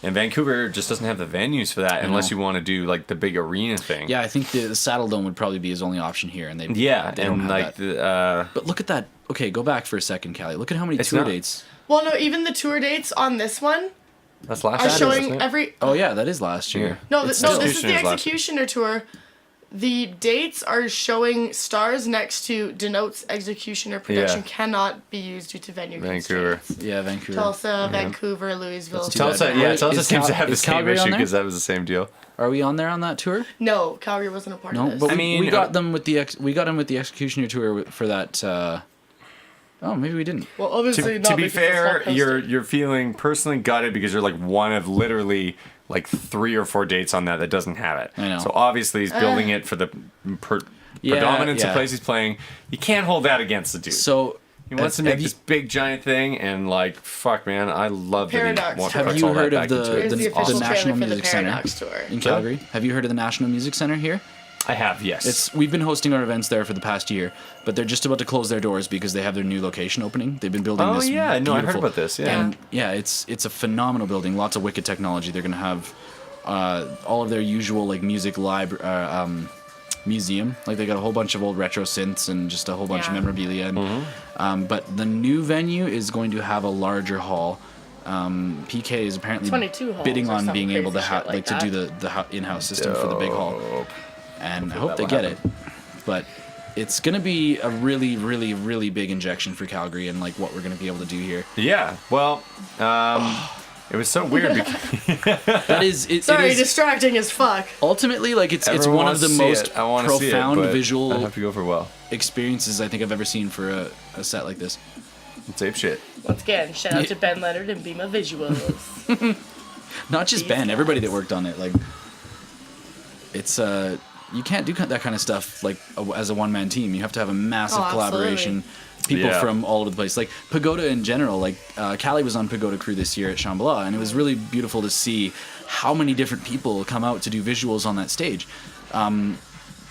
And Vancouver just doesn't have the venues for that unless know. you want to do like the big arena thing. Yeah, I think the Saddle Dome would probably be his only option here, and they Yeah, they don't and have like that. the But look at that. Okay, go back for a second, Callie. Look at how many It's tour not- dates. Well, no, even the tour dates on this one that's last are Saturday, showing wasn't it? every. Oh yeah, that is last year. No, It's no, still- this is the Executioner's last- Executioner tour. The dates are showing stars next to denotes Executioner production Yeah. cannot be used due to venue Vancouver. constraints. Yeah, Vancouver. Tulsa, Vancouver, Louisville. That's too bad. Tulsa, yeah, Tulsa Is seems to Cal- have the is same Calgary on issue there? because that was the same deal. Are we on there on that tour? No, Calgary wasn't a part No, of this. but I we, mean, we got them with the we got him with the Executioner tour for that. Oh, maybe we didn't. well, obviously not To be because it's fair, not posted. you're feeling personally gutted because you're like one of literally like 3 or 4 dates on that doesn't have it. I know. So obviously he's building it for the predominance yeah. of places he's playing. You can't hold that against the dude. So He wants to make this big giant thing, and like, fuck, man, I love Paradox. that he Have puts you all that heard of back into it. Here's the official National trailer for the Music Center Paradox tour. in Calgary? Have you heard of the National Music Center here? I have, yes. We've been hosting our events there for the past year, but they're just about to close their doors because they have their new location opening. They've been building this. Oh yeah, no, I heard beautiful- about this. Yeah. And yeah, it's a phenomenal building. Lots of wicked technology. They're gonna have all of their usual like music museum. Like they got a whole bunch of old retro synths and just a whole bunch of Yeah. memorabilia. And, but the new venue is going to have a larger hall. PK is apparently 22 halls bidding or on some being able to crazy shit like to do the in-house system for the big hall. Dope. And I Hopefully hope they that will get it. But it's going to be a really, really, really big injection for Calgary and like what we're going to be able to do here. Yeah. Well, it was so weird because That is it. Sorry, it is distracting as fuck. ultimately like it's everyone one of the wants to see most it. I wanna see it, profound but I visual have to go for a while. experiences I think I've ever seen for a set like this. It's ape shit. Once again, shout out to Ben Leonard and Beema Visuals. Not just These Ben, everybody guys. that worked on it. Like it's you can't do that kind of stuff like as a one-man team. You have to have a massive Oh, collaboration. People Yeah. from all over the place. Like Pagoda in general. Like Callie was on Pagoda crew this year at Shambhala, and it was really beautiful to see how many different people come out to do visuals on that stage.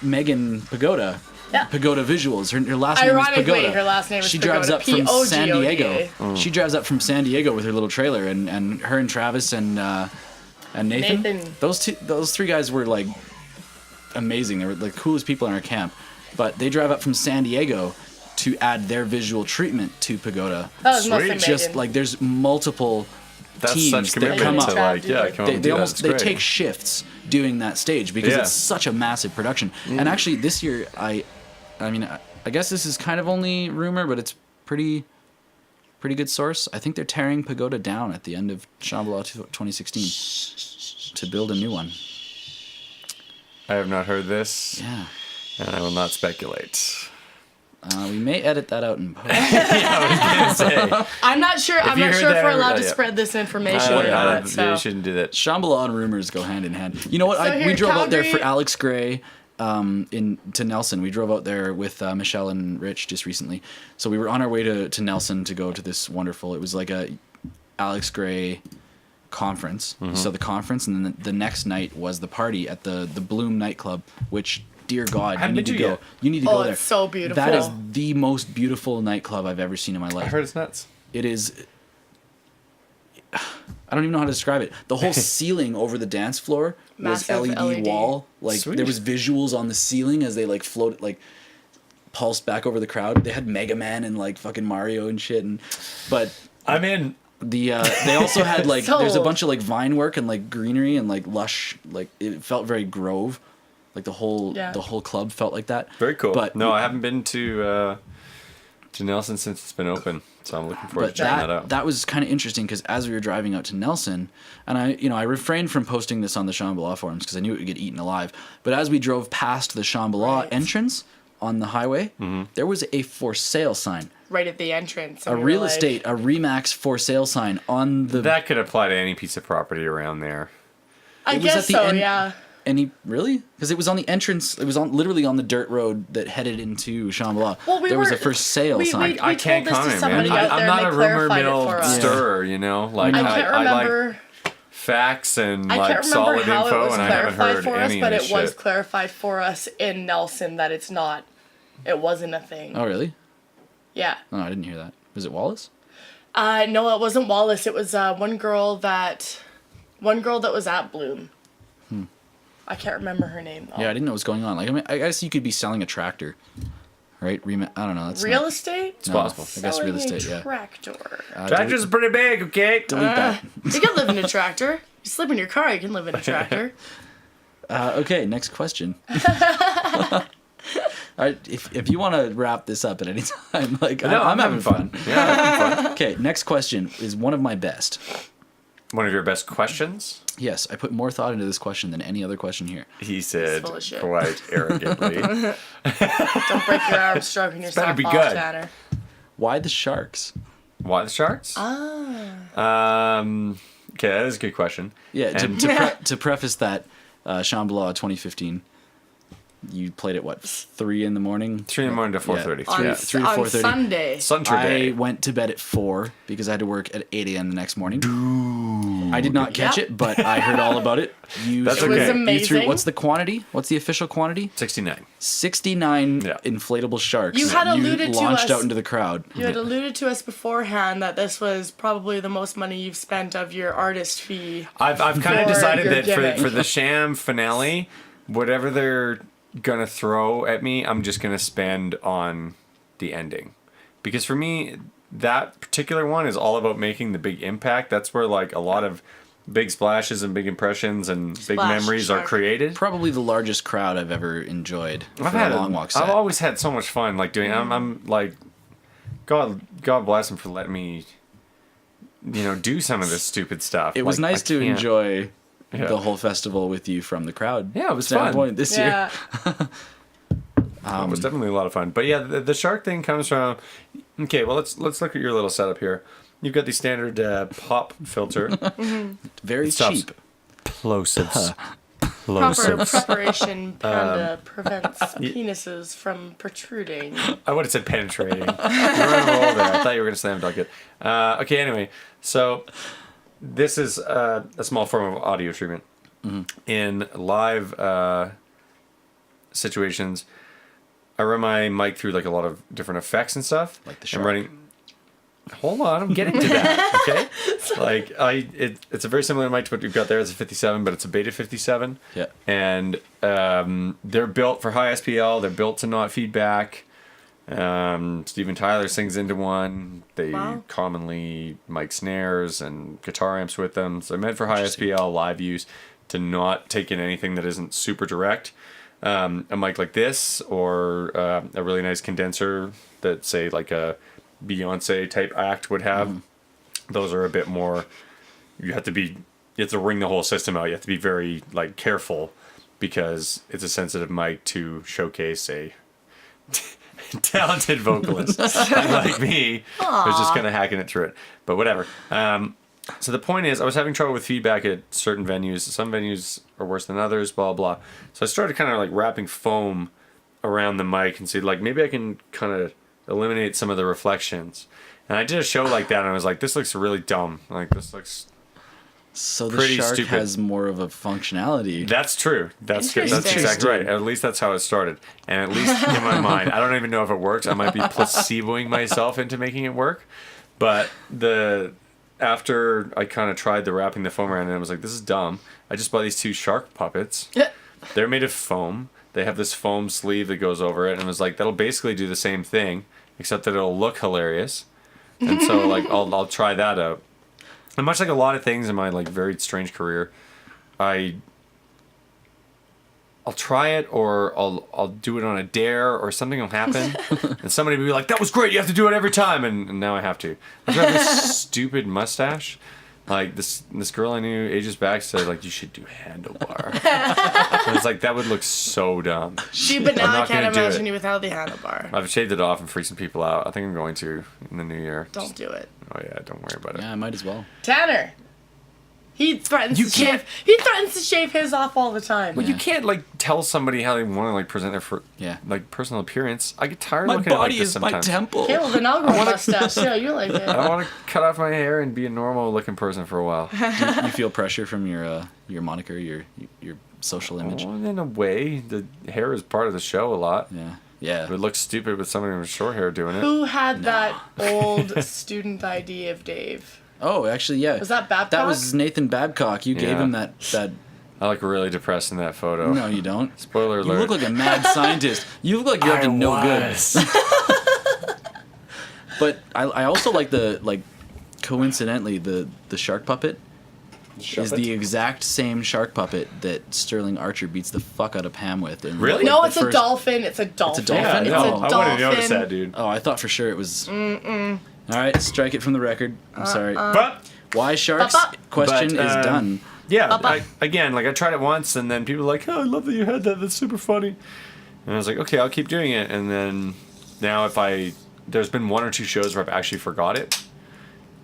Megan Pagoda. Yeah. Pagoda Visuals. Her last name is Ironically, Pagoda. her last name is She Pagoda, drives up from San P-O-G-O-D-A. Diego. She drives up from San Diego with her little trailer, and her and Travis and Nathan. Nathan. Those three guys were like amazing. They were the coolest people in our camp. But they drive up from San Diego to add their visual treatment to Pagoda. That was mostly Sweet. Megan. Just like there's multiple That's teams such that commitment come to up. like, yeah, come on They and do that. almost It's they great. take shifts doing that stage because Yeah. it's such a massive production. And actually this year I mean I guess this is kind of only rumor, but it's pretty good source. I think they're tearing Pagoda down at the end of Shambhala 2016 to build a new one. I have not heard this, Yeah. and I will not speculate. We may edit that out in post. I'm not sure. I'm you not heard sure if that, we're allowed to yeah. spread this information or not. So. You shouldn't do that. Shambhala and rumors go hand in hand. You know what? So we here, drove out there for Calgary- Alex Gray to Nelson. We drove out there with Michelle and Rich just recently. So we were on our way to Nelson to go to this wonderful. It was like a Alex Gray conference. So the conference, and then the next night was the party at the Bloom nightclub, which. Dear God, you haven't need been to to go. yet. You need to Oh, go there. it's so beautiful. That is the most beautiful nightclub I've ever seen in my life. I heard it's nuts. It is. I don't even know how to describe it. The whole ceiling over the dance floor was Massive LED. wall. Like Sweet. there was visuals on the ceiling as they like floated, like pulsed back over the crowd. They had Mega Man and like fucking Mario and shit. But I'm in. they also had like So- there's a bunch of like vine work and like greenery and like lush. Like it felt very Grove. Like the whole club felt like that. Very cool. But No, I haven't been to Nelson since it's been open, so I'm looking forward But to checking that out. that was kind of interesting because as we were driving out to Nelson, and I refrained from posting this on the Shambhala forums because I knew it would get eaten alive. But as we drove past the Shambhala Right. entrance on the highway, there was a for sale sign, Right at the entrance. a and we were real like- estate, a Remax for sale sign on the. That could apply to any piece of property around there. I was guess at the so. end- Yeah. Really? Because it was on the entrance. It was literally on the dirt road that headed into Shambhala. Well, there was a for sale sign. I can't told this to comment, somebody man. out I'm there not and a they rumor clarified it mill for us. stirrer, you know. Like I can't remember. I like facts and I like can't remember solid how info, it was and I haven't clarified heard for us, any but of it this was shit. clarified for us in Nelson that it's not. It wasn't a thing. Oh, really? Yeah. Oh, I didn't hear that. Was it Wallace? No, it wasn't Wallace. It was one girl that was at Bloom. I can't remember her name though. Yeah, I didn't know what was going on. Like, I mean, I guess you could be selling a tractor, right? I don't know. That's Real not- estate? It's possible. I guess real Selling a estate. Yeah. Tractor. Tractor's pretty big, okay? Delete that. You can live in a tractor. You sleep in your car, you can live in a tractor. Okay, next question. All right, if you want to wrap this up at any time, like No, I'm having fun. Yeah, I'm having fun. Okay, next question is one of my best. One of your best questions? Yes, I put more thought into this question than any other question here. He said full of shit. quite arrogantly. Don't break your arm stroking yourself better be off, good. Tanner. Why the Sharks? Why the Sharks? Okay, that is a good question. Yeah, And- to preface that, Shambhala 2015. You played at what, 3 in the morning? 3 in the morning to 4:30. On, Yeah, 3 to on 4:30. Sunday. Sunday. I went to bed at 4 because I had to work at 8 a.m. the next morning. I did not catch Yep. it, but I heard all about it. You That's threw- okay. It was you threw- amazing. what's the quantity? What's the official quantity? 69. 69 Yeah. inflatable sharks. You had alluded to launched us- out into the crowd. You had alluded to us beforehand that this was probably the most money you've spent of your artist fee. I've kind of For decided your that gimmick. for the sham finale, whatever they're gonna throw at me, I'm just gonna spend on the ending, because for me that particular one is all about making the big impact. That's where like a lot of big splashes and big impressions and big Splash memories are shark. created. Probably the largest crowd I've ever enjoyed for I've a had long walk set. I've always had so much fun like doing. I'm like, God bless him for letting me, do some of this stupid stuff. It was Like, nice I to can't- enjoy Yeah. the whole festival with you from the crowd. Yeah, it was fun. standpoint this year. Yeah. It was definitely a lot of fun. But yeah, the shark thing comes from. Okay, well let's look at your little setup here. You've got the standard pop filter, Very Stuff's cheap. plosives, Proper preparation panda prevents penises from protruding. I would have said penetrating. You're on a roll there. I thought you were gonna slam dunk it. Okay, anyway, so this is a small form of audio treatment in live situations. I run my mic through like a lot of different effects and stuff. Like the I'm shark. running. Hold on, I'm getting to that. Okay, like it's a very similar mic to what you've got there. It's a 57, but it's a Beta 57. Yeah. And they're built for high SPL. They're built to not feedback. Steven Tyler sings into one. They Wow. commonly mic snares and guitar amps with them. So they're meant for high SPL live use to not take in anything that isn't super direct. A mic like this or a really nice condenser that say like a Beyonce type act would have. Those are a bit more. You have to ring the whole system out. You have to be very like careful because it's a sensitive mic to showcase a talented vocalist like me who's just kind of hacking it through it. But whatever. So the point is, I was having trouble with feedback at certain venues. Some venues are worse than others, blah, blah. So I started kind of like wrapping foam around the mic and see like maybe I can kind of eliminate some of the reflections. And I did a show like that and I was like, this looks really dumb. Like this looks... So the Pretty shark stupid. has more of a functionality. That's true. That's good. That's Interesting. exactly right. At least that's how it started. And at least in my mind, I don't even know if it works. I might be placeboing myself into making it work. But after I kind of tried the wrapping the foam around and I was like, this is dumb. I just bought these 2 shark puppets. They're made of foam. They have this foam sleeve that goes over it. And I was like, that'll basically do the same thing, except that it'll look hilarious. And so like I'll try that out. And much like a lot of things in my like very strange career, I'll try it or I'll do it on a dare or something will happen and somebody will be like, that was great, you have to do it every time, and now I have to. I've got this stupid mustache. Like this girl I knew ages back said like, you should do handlebar. And it's like that would look so dumb. See, but now I'm I not can't gonna do imagine it. you without the handlebar. I've shaved it off and freaked some people out. I think I'm going to in the new year. Don't do it. Oh yeah, don't worry about it. Yeah, I might as well. Tanner! He threatens You to can't- shave. He threatens to shave his off all the time. Well, you can't like tell somebody how they want to like present their like personal appearance. I get tired My looking at it like body this is my sometimes. temple. Okay, well then I'll grow a mustache. Yeah, you like it. I want to cut off my hair and be a normal looking person for a while. You feel pressure from your moniker, your social image. Well, in a way, the hair is part of the show a lot. Yeah. Yeah. It would look stupid with somebody with short hair doing it. Who had that old student ID of Dave? Oh, actually, yeah. Was that Babcock? That was Nathan Babcock. You gave Yeah. him that. I look really depressed in that photo. No, you don't. Spoiler You alert. look like a mad scientist. You look like you're up to no good. But I also like coincidentally the shark puppet is the exact same shark puppet that Sterling Archer beats the fuck out of Pam with. In Really? No, the it's a first- dolphin. It's a dolphin. dolphin? It's Yeah, a no, I dolphin. wouldn't notice that, dude. Oh, I thought for sure it was. All right, strike it from the record. I'm sorry. But Why sharks? Ba-ba. Question But, is done. yeah, Bye-bye. I tried it once, and then people were like, "Oh, I love that you had that. That's super funny." And I was like, "Okay, I'll keep doing it." And then now, there's been 1 or 2 shows where I've actually forgot it,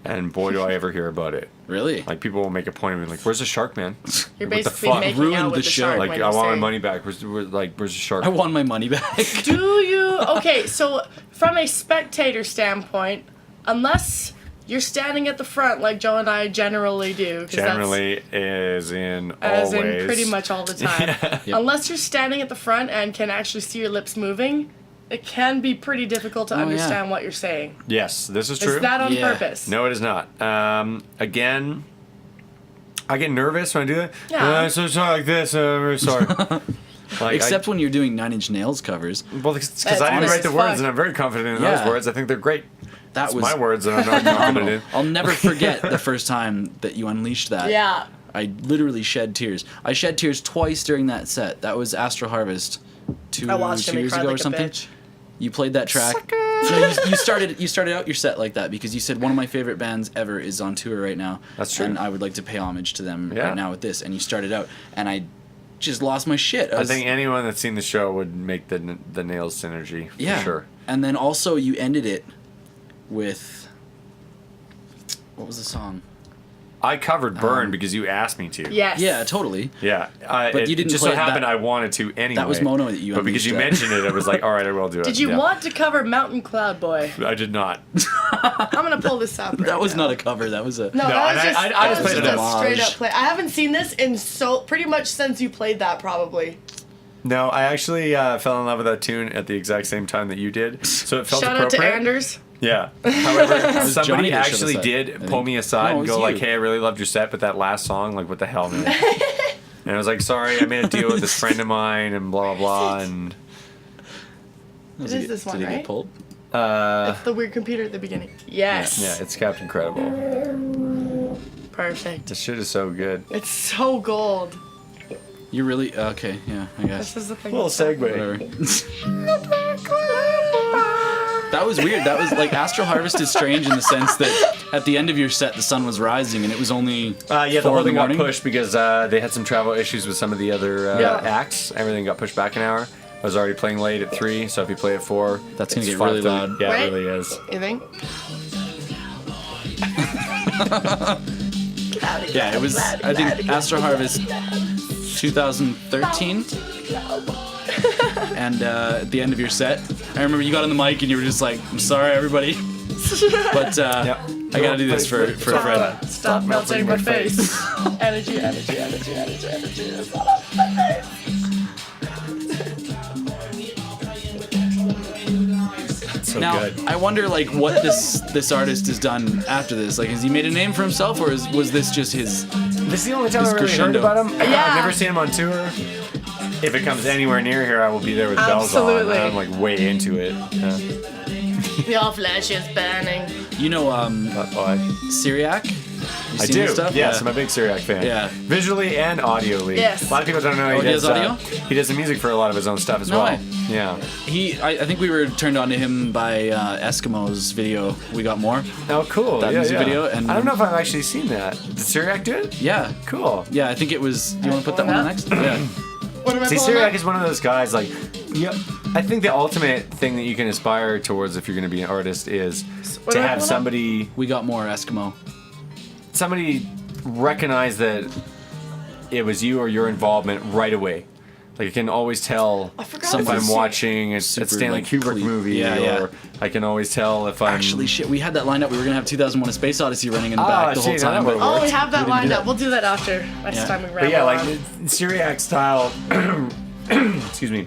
And boy, do I ever hear about it. Really? Like, people will make a point of it, like, where's the shark, man? You're What the basically fuck? making Ruined out the with the show. shark. Like, when I you want my say- money back. Where's the shark? I want my money back. Do you? Okay, so from a spectator standpoint, unless you're standing at the front like Joe and I generally do, 'cause Generally, as in that's, as always. in pretty much all the time. Yeah. Yep. Unless you're standing at the front and can actually see your lips moving, it can be pretty difficult to Oh, yeah. understand what you're saying. Yes, this is true. Is that on Yeah. purpose? No, it is not. Again, I get nervous when I do that. Yeah. I'm so sorry like this. I'm very sorry. Like, Except when you're doing Nine Inch Nails covers. because That's I didn't honest write the as words, fuck. and I'm very confident in Yeah. those words. I think they're great. That It's was my words that I'm not confident in. I'll never forget the first time that you unleashed that. Yeah. I literally shed tears. I shed tears twice during that set. That was Astral Harvest two I watched him. He years cried ago like or something. a bitch. You played that track. No, you started out your set like that because you said one of my favorite bands ever is on tour right now. That's true. And I would like to pay homage to them Yeah. right now with this. And you started out, and I just lost my shit. I think anyone that's seen the show would make the Nails synergy for yeah. sure. And then also you ended it with what was the song? I covered Burn because you asked me to. Yes. Yeah, totally. Yeah, But you didn't It just play so happened that- I wanted to anyway. That was Mono that you But because you unleashed mentioned it, I was like, all right, I will do it. Did you Yeah. want to cover Mountain Cloud Boy? I did not. I'm gonna pull this up. Right That was now. not a cover. That was a. No, No, that was and just, I that just was played just an a homage. straight up play. I haven't seen this in pretty much since you played that probably. No, I actually fell in love with that tune at the exact same time that you did, so it felt Shout out appropriate. to Anders. Yeah. However, was Johnny somebody that showed us actually that, I did think. pull me aside No, it and was go like, you. "Hey, I really loved your set, but that last song, like, what the hell, man?" And I was like, "Sorry, I made a deal with this friend of mine, and blah blah blah." And It is this one, Did he right? get pulled? It's the weird computer at the beginning. Yes. yeah, it's Captain Credible. Perfect. This shit is so good. It's so gold. You really okay? Yeah, I guess. This is the thing. Little segue. Whatever. That was weird. That was like Astral Harvest is strange in the sense that at the end of your set the sun was rising and it was only Yeah, the 4 whole in the thing got morning. pushed because they had some travel issues with some of the other Yeah. acts. Everything got pushed back an hour. I was already playing late at 3, so if you play at 4, That's gonna it's get really 5:30. loud. Yeah, Right? it really is. You think? Yeah, it was. I think Astral Harvest 2013. And at the end of your set, I remember you got on the mic and you were just like, "I'm sorry, everybody, but Yep. I gotta do this for a friend." Stop melting my face. Energy, energy, energy, energy, energy. It's all up my face. So Now, good. I wonder like what this artist has done after this. Like, has he made a name for himself, or was this just his? This is the only time His I really crescendo. heard about him. Yeah. I've never seen him on tour. If it comes anywhere near here, I will be there with bells on. Absolutely. I'm like way into it. Your flesh is burning. You know, But why? Syriac? You I seen do. his stuff? Yes, Yeah. I'm a big Syriac fan. Yeah. Visually and audially. Yes. A lot of people don't know Oh, he does audio? He does the music for a lot of his own stuff as No well. way. Yeah. I think we were turned on to him by Eskimos video. We got more. Oh, cool. That yeah, music yeah. video, and- I don't know if I've actually seen that. Did Syriac do it? Yeah. Cool. Yeah, I think it was. Do you want to put that one on next? Yeah. What am I See, pulling Syriac up? is one of those guys, like, yeah, I think the ultimate thing that you can aspire towards if you're going to be an artist is What to am I have pulling up? somebody We got more Eskimo. recognize that it was you or your involvement right away. Like, I can always tell I forgot if Somebody about I'm this. watching a super, Stanley like, Kubrick clean. movie, Yeah, yeah. or I can always tell if I'm... Actually, shit, we had that lined up. We were gonna have 2001: A Space Odyssey running in the Ah, back the whole shit, that time. would've but- Oh, we worked. have that We didn't lined do up. that. We'll do that after. Next Yeah. time we But ramble yeah, like, on. Syriac style, excuse me,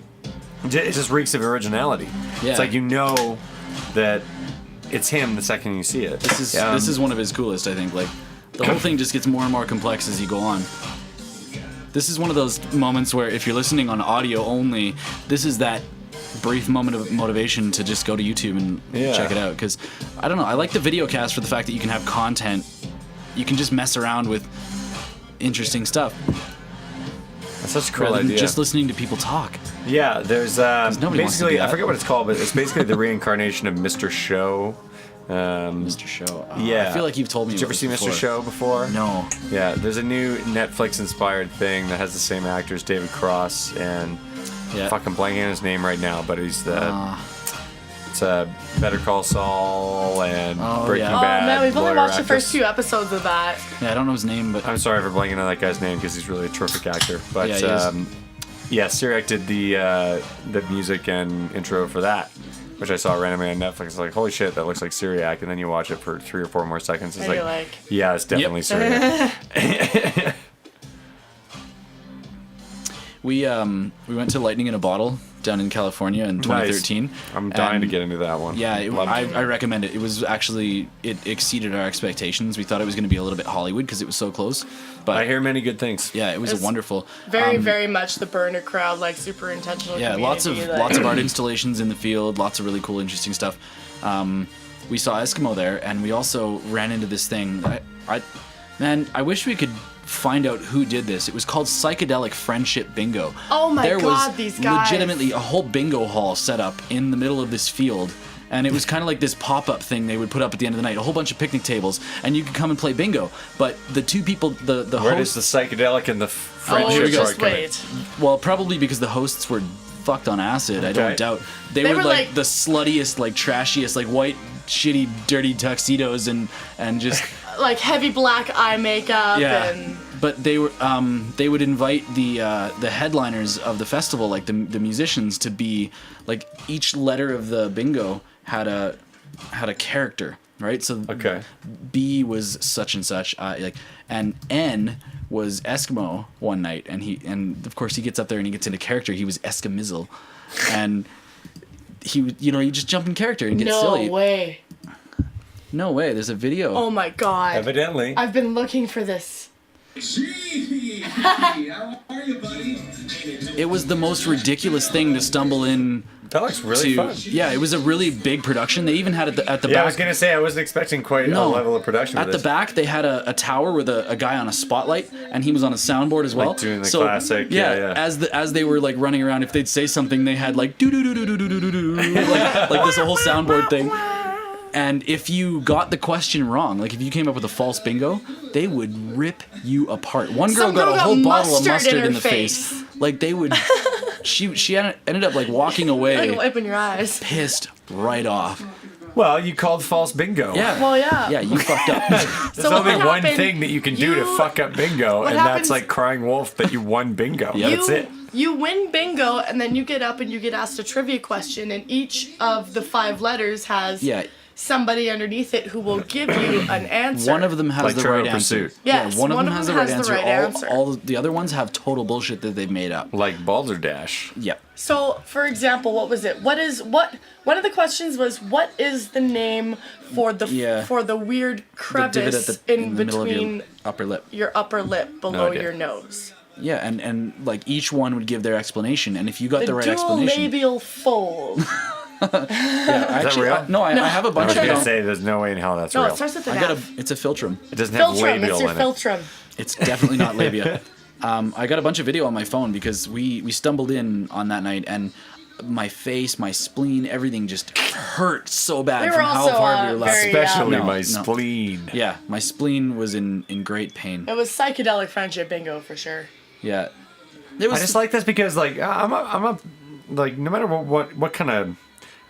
it just reeks of originality. Yeah. It's like you know that it's him the second you see it. This is one of his coolest, I think. Like, the whole thing just gets more and more complex as you go on. This is one of those moments where if you're listening on audio only, this is that brief moment of motivation to just go to YouTube and Yeah. check it out. Because, I don't know, I like the video cast for the fact that you can have content. You can just mess around with interesting stuff That's such a cool rather than idea. just listening to people talk. Yeah, there's nobody wants to basically do I that. forget what it's called, but it's basically the reincarnation of Mr. Show. Mr. Show. Yeah. I feel like you've told me Did you about ever see this Mr. before. Show before? No. Yeah, there's a new Netflix-inspired thing that has the same actors, David Cross, and Yeah. fucking blanking on his name right now, but he's the Better Call Saul and Breaking yeah. Bad. Oh man, we've only lawyer watched the actress. first 2 episodes of that. Yeah, I don't know his name, but I'm sorry for blanking on that guy's name because he's really a terrific actor. But Yeah, he is. yeah, Syriac did the music and intro for that, which I saw randomly on Netflix. It's like, holy shit, that looks like Syriac, and then you watch it for 3 or 4 more seconds. It's And you're like, yeah, it's definitely Syriac. we went to Lightning in a Bottle down in California in 2013. Nice. I'm dying to and get into that one. Yeah, Love it. I recommend it. It was actually, it exceeded our expectations. We thought it was going to be a little bit Hollywood because it was so close. But I hear many good things. yeah, it was It's wonderful. very, very much the burner crowd, like super intentional. Yeah, lots of art installations in the field, lots of really cool, interesting stuff. We saw Eskimo there, and we also ran into this thing. I wish we could find out who did this. It was called Psychedelic Friendship Bingo. Oh my there God, was these guys. legitimately a whole bingo hall set up in the middle of this field. And it was kind of like this pop-up thing they would put up at the end of the night, a whole bunch of picnic tables, and you could come and play bingo. But the 2 people, the Where does hosts, the psychedelic and the friendship here we go. part Just come in? wait. well, probably because the hosts were fucked on acid, I don't Okay. doubt. They They were were like like- the sluttiest, like trashiest, like white, shitty, dirty tuxedos and just Like heavy black eye makeup yeah. and But they would invite the headliners of the festival, like the musicians, to be like each letter of the bingo had a character, right? So Okay. B was such and such, and N was Eskimo one night, and of course he gets up there and he gets into character. He was Eskimizzle, and he you just jump in character and get no silly. way. No way. There's a video. Oh my God. Evidently. I've been looking for this. Gee, how are you, buddy? It was the most ridiculous thing to stumble in. That looks really fun. Yeah, it was a really big production. They even had it at the Yeah, back. I was gonna say I wasn't expecting quite a No. level of production. At for the this. back, they had a tower with a guy on a spotlight, and he was on a soundboard as well. Like doing the classic, yeah. As they were like running around, if they'd say something, they had like do do do do do do do do like this whole soundboard thing. And if you got the question wrong, like if you came up with a false bingo, they would rip you apart. One girl Some got girl a got whole bottle of mustard mustard in in her the face. Like they would. She ended up like walking away, Like wiping your eyes. pissed right off. Well, you called false bingo. Yeah. Well, yeah. Yeah, you fucked up. There's So only what one happened- thing that you can do to you- fuck up bingo, what and happens- that's like crying wolf that you won bingo. Yeah. That's it. You win bingo, and then you get up and you get asked a trivia question, and each of the 5 letters has Yeah. somebody underneath it who will give you an answer. One of them has Like the Trivial right answer. Pursuit. Yes, one of them has the right answer. answer. All the other ones have total bullshit that they've made up. Like Balderdash. Yep. So, for example, what was it? One of the questions was, what is the name for the Yeah. for the weird The crevice divot in the middle of between your upper lip. your upper lip below idea. your nose? Yeah, and like each one would give their explanation, and if you got The the right dual explanation, labial fold. yeah, actually, real? no, I have a I bunch was of gonna them. say there's no way in hell that's No, real. it starts with an I got F. it's a filtrum. It doesn't have Filtrum. labial It's your in it. filtrum. It's definitely not labia. I got a bunch of video on my phone because we stumbled in on that night, and my face, my spleen, everything just hurt so bad They were from how also, hard we were laughing. very, Especially No, my no. spleen. Yeah, my spleen was in great pain. It was psychedelic friendship bingo for sure. Yeah, it I was just like this because like I'm a like no matter what kind of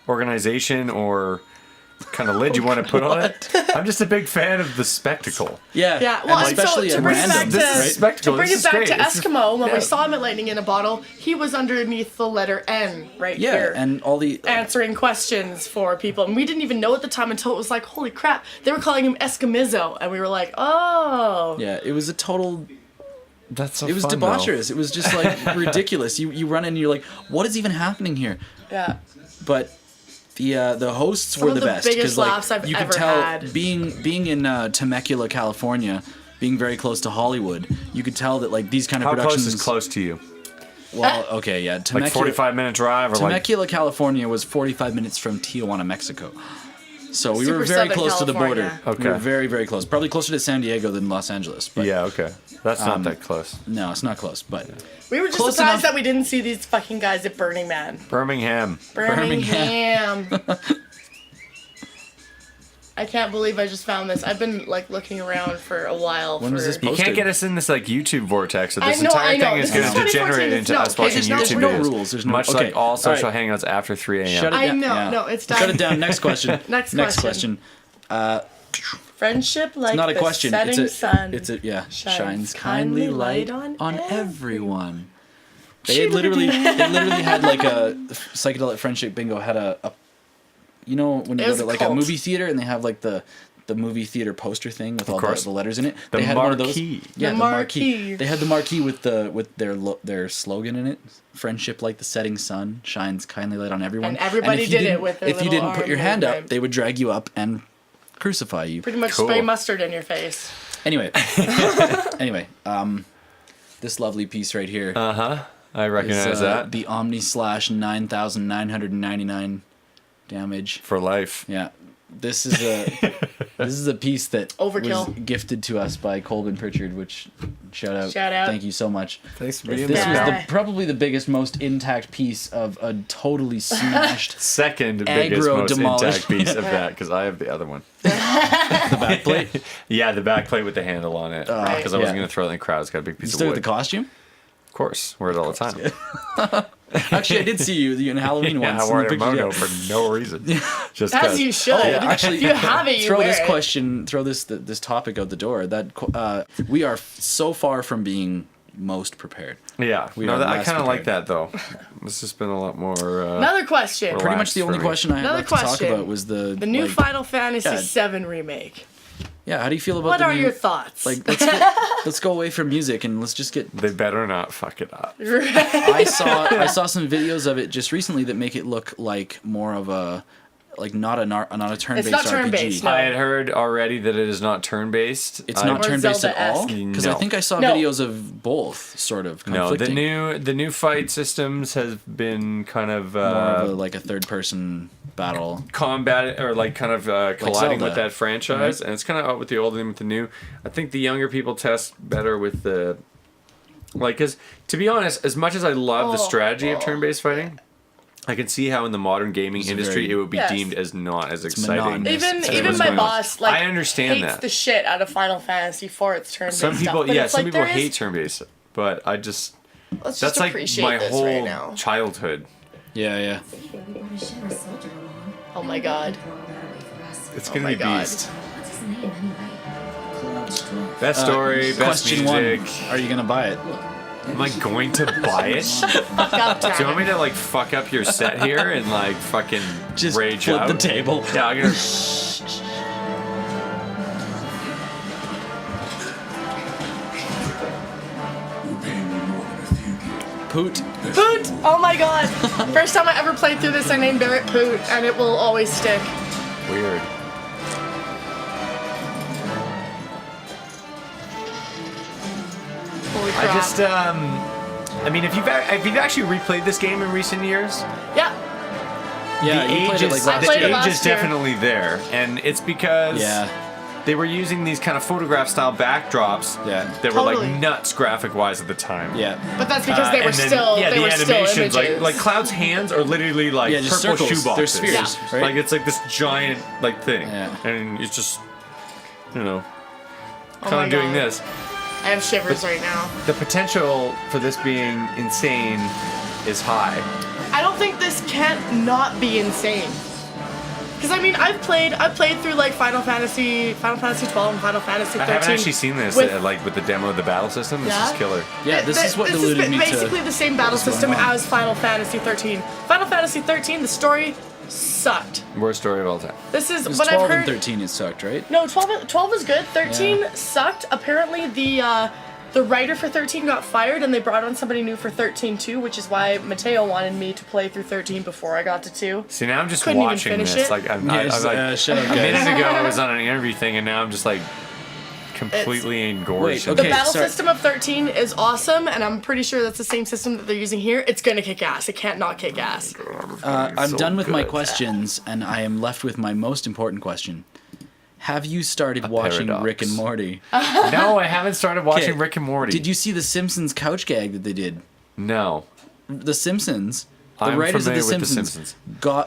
organization or kind of lid you want to put on it, I'm just a big fan of the spectacle. yeah, Yeah, and well, especially so to at bring it random, back to, This is right? spectacle. to bring This it is back great. to This is- Eskimo, when yeah. we saw him at Lightning in a Bottle, he was underneath the letter N right Yeah, here. and all the Answering questions for people, and we didn't even know at the time until it was like, holy crap, they were calling him Eskimizzo, and we were like, oh. yeah, it was a total. That's so It was fun, though. debaucherous. It was just like ridiculous. You run in and you're like, what is even happening here? Yeah. But the hosts Some were of the the best biggest like laughs I've you could ever tell had. being in Temecula, California, being very close to Hollywood, you could tell that like these kind of How productions. close is close to you? Well, okay, yeah, Temecula, Like 45-minute drive or like Temecula, California was 45 minutes from Tijuana, Mexico. So we Super were very Southern close to the border. California. We were Okay. very, very close. Probably closer to San Diego than Los Angeles. But yeah, okay. That's not that close. no, it's not close. But We were just Close surprised enough. that we didn't see these fucking guys at Burning Man. Birmingham. Birmingham. I can't believe I just found this. I've been like looking around for a while. When was this You posted? can't get us in this like YouTube vortex, so this I know. entire thing is This is going to 2014. degenerate into No, us okay, watching there's no YouTube no videos. rules. There's no much okay. like all social All right. hangouts after 3 a.m. Shut it I down. know. Yeah. No, it's done. Shut it down. Next question. Next question. Friendship like It's not a the question. setting sun. It's a yeah. shines Shines kindly kindly light light on on everyone. They literally had like a psychedelic friendship bingo had a you know when you It go was to a like a cult. movie theater and they have like the movie theater poster thing with all course. the letters in it. The They had one of those. marquee. Yeah, The the marquee. marquee. They had the marquee with their slogan in it. Friendship like the setting sun shines kindly light on everyone. And everybody if you did it didn't- with their If you little didn't put arm your hand up, movement. they would drag you up and crucify you. Pretty much Cool. spray mustard in your face. Anyway, this lovely piece right here. I recognize is, that. the Omni slash 9,999 damage. For life. Yeah, this is a piece that Overkill. was gifted to us by Colvin Pritchard. Which shout out, Thank you so much. Thanks for This being was there. probably the biggest, most intact piece of a totally smashed Second biggest, Aggro most demolished. intact piece of that, because I have the other one. the back plate. You Yeah, the back plate with the handle on it. Because I yeah. wasn't going to throw it in the crowd. It's got a big piece still of got wood. the costume? Of course. Wear it all the time. Actually, I did see you in Halloween Yeah, once. I in wore the a pictures, mono yeah. for no reason. Just As 'cause. you should. yeah, actually, if you have it, you throw wear this it. question, throw this topic out the door. That we are so far from being most prepared. Yeah. We No, are I less kind of like prepared. that, though. This has been a lot more... Another question. Relax Pretty much the only for me. question I had Another left to talk question. about was the new like, Final Fantasy yeah. VII remake. Yeah, how do you feel about What the are new, your thoughts? Like, let's go away from music and let's just get. They better not fuck it up. I saw some videos of it just recently that make it look like more of a not a turn-based not RPG. turn-based, no. I had heard already that it is not turn-based. It's I- not Or turn-based at all Zelda-esque. because I No. think I saw No. videos of both sort of No, conflicting. the new fight systems have been kind of, more of like a third-person battle. combat or like kind of colliding Zelda, with that franchise, right? and it's kind of out with the old and with the new. I think the younger people test better with the like, because to be honest, as much as I love the strategy of turn-based fighting, I can see how in the modern gaming It's industry very- it would be Yes. deemed as not as exciting. monotonous. as Even what's my going on. boss like I understand hates that. the shit out of Final Fantasy for its turn-based Some people, stuff. But yeah, it's some like, people there hate is- turn-based, but I just Let's that's just like appreciate my this whole right now. childhood. Yeah. Oh my god. It's Oh gonna my be God. beast. What's his name anyway? Best story, best Question music. one: are you gonna buy it? Am I going to buy it? God Do you damn want me it. to like fuck up your set here and like fucking Just rage flip out? the table. Yeah, I'm gonna. Poot. Poot! Oh my god. First time I ever played through this, I named Barrett Poot, and it will always stick. Weird. Holy I crap. just I mean, if you've actually replayed this game in recent years, Yeah. Yeah, the you age played it is like I last played it the year. age last is year. definitely there, and it's because Yeah. they were using these kind of photograph style backdrops Yeah. that were Totally. like nuts graphic wise at the time. Yeah. But that's because they were And then, still yeah, they the were still animations images. like Cloud's hands are literally like Yeah, just purple circles. shoeboxes. They're spheres, Yeah. right? Like it's like this giant like thing, Yeah. and it's just you know Oh kind my of doing God. this. I have shivers right now. The potential for this being insane is high. I don't think this can't not be insane. Because I mean, I've played through like Final Fantasy 12 and Final Fantasy 13. I haven't actually seen this with- like with the demo of the battle system. This Yeah? is killer. Yeah, this is what this deluded me to. basically the same battle what's going system on. as Final Fantasy 13. Final Fantasy 13, the story sucked. Worst story of all time. This is It was what 12 I've heard. and 13 it sucked, right? No, 12 was good. 13 sucked. Apparently, the writer for 13 got fired, and they brought on somebody new for 13 too, which is why Mateo wanted me to play through 13 before I got to 2. See, now I'm just Couldn't even watching finish this. it. Like I'm Yes, like shut up, a guys. minute ago I was on an interview thing, and now I'm just like completely engorged. Wait, The okay. battle sorry. system of 13 is awesome, and I'm pretty sure that's the same system that they're using here. It's gonna kick ass. It can't not kick ass. I'm so done with my good. questions, and I am left with my most important question. Have you started watching paradox. Rick and Morty? No, I haven't started watching Okay, Rick and Morty. Did you see the Simpsons couch gag that they did? No. The Simpsons The writers of The familiar with Simpsons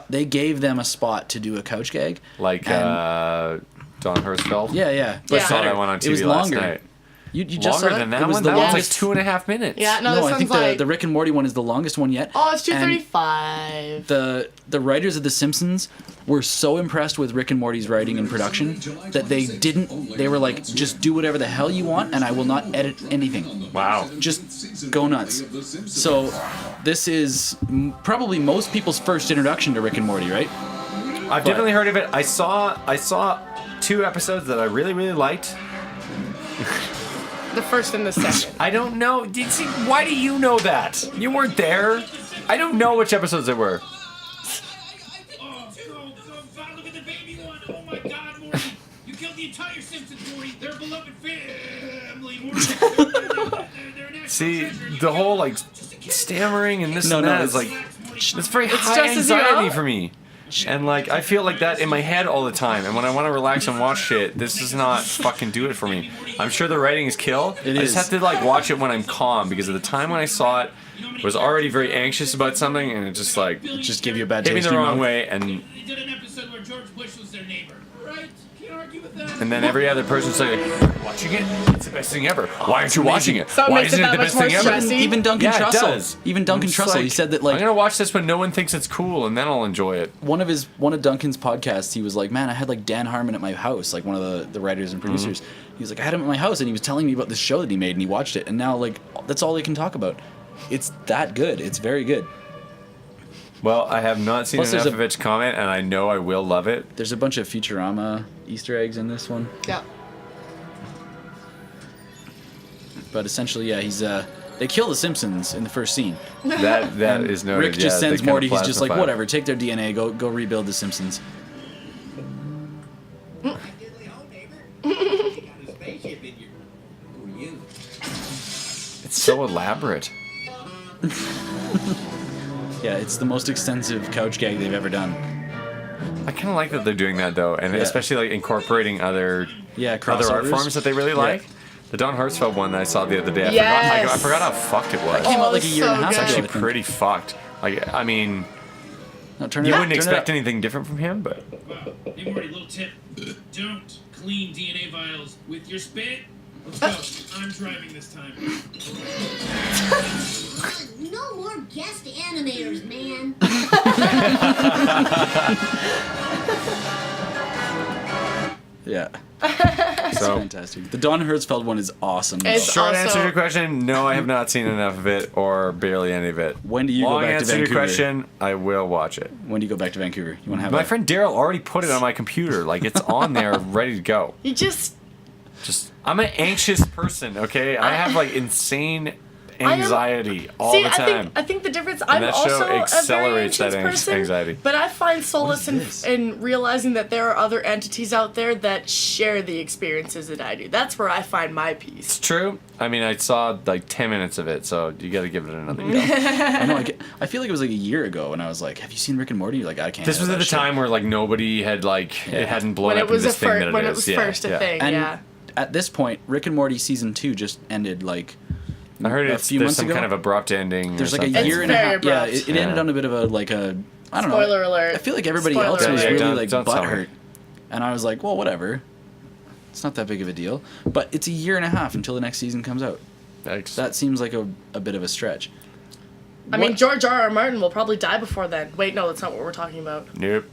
they gave them a spot to do a couch gag. Like Don Hertzfeld. Yeah. I saw that one on TV it was last longer. night. You just Longer saw than it? that It was one? the That was like longest. 2.5 minutes. Yeah, no, No, this I one's think like... the Rick and Morty one is the longest one yet. Oh, it's And 2:35. the writers of The Simpsons were so impressed with Rick and Morty's writing and production that they were like, just do whatever the hell you want and I will not edit anything. Wow. Just go nuts. So this is probably most people's first introduction to Rick and Morty, right? I've definitely heard of it. I saw 2 episodes that I really, really liked. The first and the second. I don't know. Why do you know that? You weren't there. I don't know which episodes they were. Oh, look at the baby one. Oh my God, Morty. You killed the entire Simpsons, Morty. They're a beloved family, Morty. They're an actual See, treasure. the whole like stammering and this No, and no, that is it's- like it's very high just as you anxiety know. for me. And like I feel like that in my head all the time. And when I want to relax and watch shit, this does not fucking do it for me. I'm sure the writing is kill. It I is. just have to like watch it when I'm calm because at the time when I saw it, I was already very anxious about something and it just like Just give you a bad hit me taste the in your wrong mouth. way and They did an episode where George Bush was their neighbor. Right? Can't argue with that. and then every other person say, watching it? It's the best thing ever. Why aren't you watching it? So it Why makes it isn't it that the much best more thing ever? stressy. Even Duncan Yeah, it Trussell. does. Even Duncan I'm just Trussell. He like, said that I'm like gonna watch this when no one thinks it's cool, and then I'll enjoy it. one of Duncan's podcasts, he was like, man, I had like Dan Harmon at my house, like one of the writers and producers. He was like, I had him at my house and he was telling me about this show that he made and he watched it and now like that's all they can talk about. It's that good. It's very good. Well, I have not seen Plus, there's enough a- of it to comment, and I know I will love it. There's a bunch of Futurama Easter eggs in this one. Yeah. But essentially, yeah, he's they kill the Simpsons in the first scene. That And is noted. Rick just yeah, sends they kinda Morty. He's just like, plasmify. whatever, take their DNA, go rebuild the Simpsons. It's so elaborate. Yeah, it's the most extensive couch gag they've ever done. I kind of like that they're doing that though, and Yeah. especially like incorporating other Yeah, art crossovers. forms that they really like. The Don Hertzfeld one that I saw the other day, I Yes. forgot how fucked it was. Came Oh, out like a year and a so half It's good. ago. actually I think. pretty fucked. Like, I mean, No, turn you it up, wouldn't turn it expect up. anything different from him, but Hey, Morty, little tip. Don't clean DNA vials with your spit. Let's go. I'm driving this time. No more guest animators, man. Yeah, it's so. fantastic. The Don Hertzfeld one is awesome. though. It's- Short Also- answer to your question: no, I have not seen enough of it, or barely any of it. When do you Long go back to answer to your Vancouver? question: I will watch it. When do you go back to Vancouver? You want to have My a- friend Daryl already put it on my computer. Like it's on there, ready to go. You just... I'm an anxious person. Okay, I have like insane anxiety all See, the time. I think the difference. I'm that show also a very accelerates that anxious person, anxiety. but I find solace What is this? in realizing that there are other entities out there that share the experiences that I do. That's where I find my peace. It's true. I mean, I saw like 10 minutes of it, so you got to give it another go. I know. I feel like it was like a year ago when I was like, "Have you seen Rick and Morty?" You're like, "I can't." This was have at that the shit." time where like nobody had like Yeah. it hadn't blown When up it was into this thing that when it it is. was Yeah, first a yeah. thing, And yeah. at this point, Rick and Morty season 2 just ended like I heard a it's few there's months some ago. kind of abrupt ending. There's or like a something. year and a very half. Yeah, abrupt. it ended Yeah. on a bit of a like a I don't know. Spoiler alert. I feel like everybody Spoiler else was alert. really don't- like don't tell me. butthurt, and I was like, well, whatever. It's not that big of a deal. But it's a year and a half until the next season comes out. Yikes. That seems like a bit of a stretch. I mean, George R.R. Martin will probably die before then. Wait, no, that's not what we're talking about. Nope.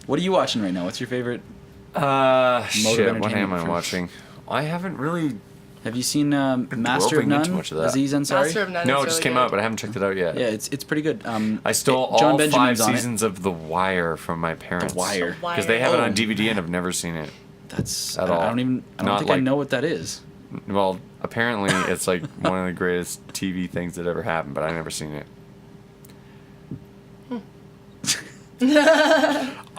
What are you watching right now? What's your favorite? Shit. entertainment What am I for- watching? I haven't really. Have you seen Master of groping into None? much of that. Aziz Ansari? Master of None No, is it just really came good. out, but I haven't checked it out yet. Yeah, it's pretty good. I stole John all Benjamin's 5 on it. seasons of The Wire from my parents. Wire. Because they have it Oh. on DVD and I've never seen it. That's At I all. don't even. I don't Not think I like- know what that is. Well, apparently it's like one of the greatest TV things that ever happened, but I've never seen it.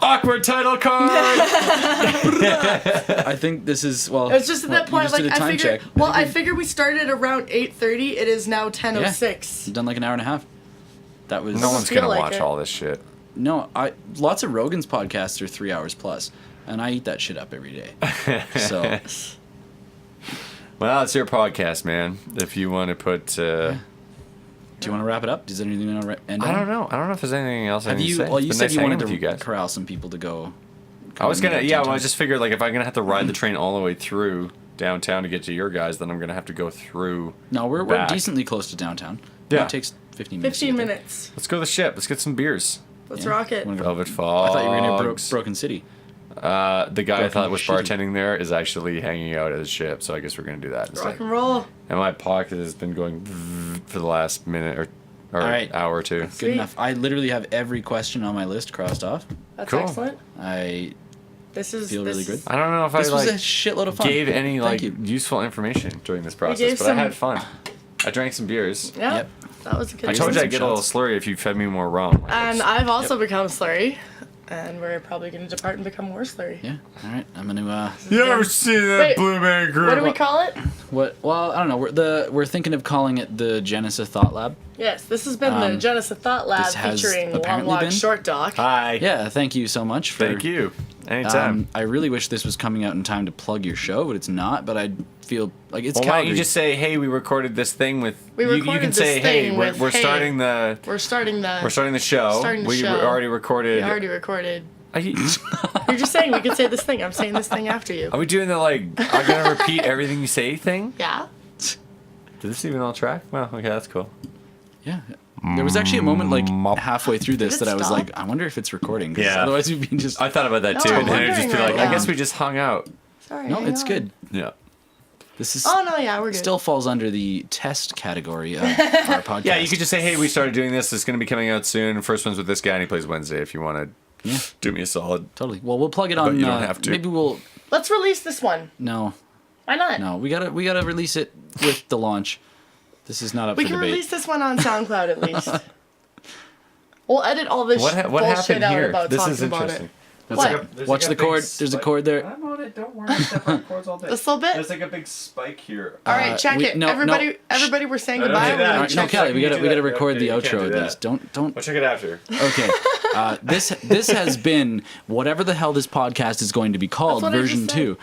Awkward title card. I think this is well. It's just at that you point, just like did a I time figured. check. Well, I figured we started around 8:30. It is now 10:06. You've done like an hour and a half. That was No one's feel gonna like watch it. all this shit. No, lots of Rogan's podcasts are 3 hours plus, and I eat that shit up every day. So Well, it's your podcast, man. If you want to put Do you want to wrap it up? Is there anything you want to end on? I don't know. I don't know if there's anything else I Have need to you? say. Well, It's you been said nice you hanging wanted with to you guys. corral some people to go. I was gonna, downtown. well, I just figured like if I'm gonna have to ride the train all the way through downtown to get to your guys, then I'm gonna have to go through. No, we're back. decently close to downtown. Yeah. It takes 15 minutes. 15 to get there. minutes. Let's go to the ship. Let's get some beers. Let's Yeah. rock it. Wanna go- Velvet I Fogs. thought you were gonna hit Broken City. The guy I Broken thought was Shitty. bartending there is actually hanging out at the ship, so I guess we're gonna do that Rock instead. and roll. And my pocket has been going for the last minute or All right. hour or two. Good Sweet. enough. I literally have every question on my list crossed off. That's Cool. excellent. I This is feel really good. I don't know if This I was like a shitload of fun. gave any Thank like you. useful information during this gave process, but some- I had fun. I drank some beers. Yeah. Yep. That was a good I told you some I'd get a little shots. slurry if you fed me more rum. And I've also become slurry. And we're probably going to depart and become more slurry. Yeah. All right. I'm gonna. You ever see that Wait, blueberry group? What do we call it? What? Well, I don't know. We're thinking of calling it the Genesa ThoughtLab. Yes, this has been the Genesa ThoughtLab this has featuring apparently been- Longwalkshortdock. Hi. Yeah. Thank you so much for. Thank you. Anytime. I really wish this was coming out in time to plug your show, but it's not. But I feel like it's Well, why don't Calgary. you just say, hey, we recorded this thing with. We you recorded can this say, thing hey, with, we're hey, starting the. We're starting the show. Starting the we show. already recorded. We already recorded. Are You're just saying we could say this thing. I'm saying this thing after you. we doing the like? I'm gonna repeat everything you say thing. Yeah. Did this even all track? Well, okay, that's cool. Yeah. There was actually a moment like halfway through this Did it that I was stop? like, I wonder if it's recording. 'Cause Yeah. Otherwise, we'd be just. I thought about that No, too, I'm and then it'd just be wondering like, right I guess now. we just hung out. Sorry. No, hang it's on. good. Yeah. This is. Oh no, yeah, we're good. Still falls under the test category of our podcast. Yeah, you could just say, hey, we started doing this. It's going to be coming out soon. First one's with this guy, and he plays Wednesday. If you want to do me a solid. Totally. Well, we'll plug it on. But you don't have to. Maybe we'll. Let's release this one. No, Why not? no. We gotta release it with the launch. This is not up We for can debate. release this one on SoundCloud at least. We'll edit all this What bullshit happened out here? about This talking is about interesting. it. That's What? like watch the chord. There's a chord there. I'm on it. Don't worry. Step on chords all day. This little bit? There's like a big spike here. All right, check we- it. no, everybody, no. everybody, we're saying No, don't goodbye. do We're that. gonna All right, no, check Kelly, it. we gotta do that. record the Yeah, you can't outro do of that. this. Don't. We'll check it after. Okay. This has been whatever the hell this podcast is going to be called, That's what I version just 2.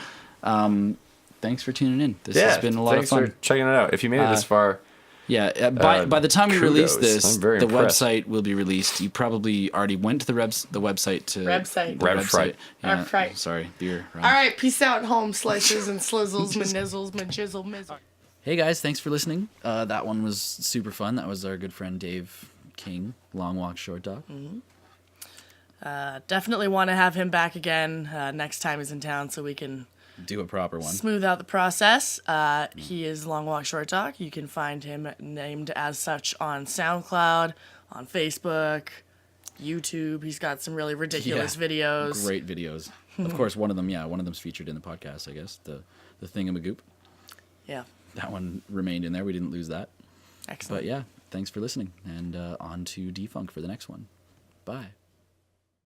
Thanks for tuning in. This has been a lot of thanks fun. for checking it out. If you made it this far, Yeah, by the time we release kudos. this, I'm very the impressed. website will be released. You probably already went to the website to Website. the Website. Yeah, Website. sorry, beer. Wrong. All right, peace out, home slices and slizzles, manizzles, majizzle, mizzle. Hey guys, thanks for listening. That one was super fun. That was our good friend Dave King, Longwalkshortdock. Definitely want to have him back again next time he's in town so we can Do a proper one. smooth out the process. He is Longwalkshortdock. You can find him named as such on SoundCloud, on Facebook, YouTube. He's got some really ridiculous videos. Great videos. Of course, one of them's featured in the podcast, I guess. The Thingamagoop. Yeah, That one remained in there. We didn't lose that. excellent. But yeah, thanks for listening. And on to Defunk for the next one. Bye.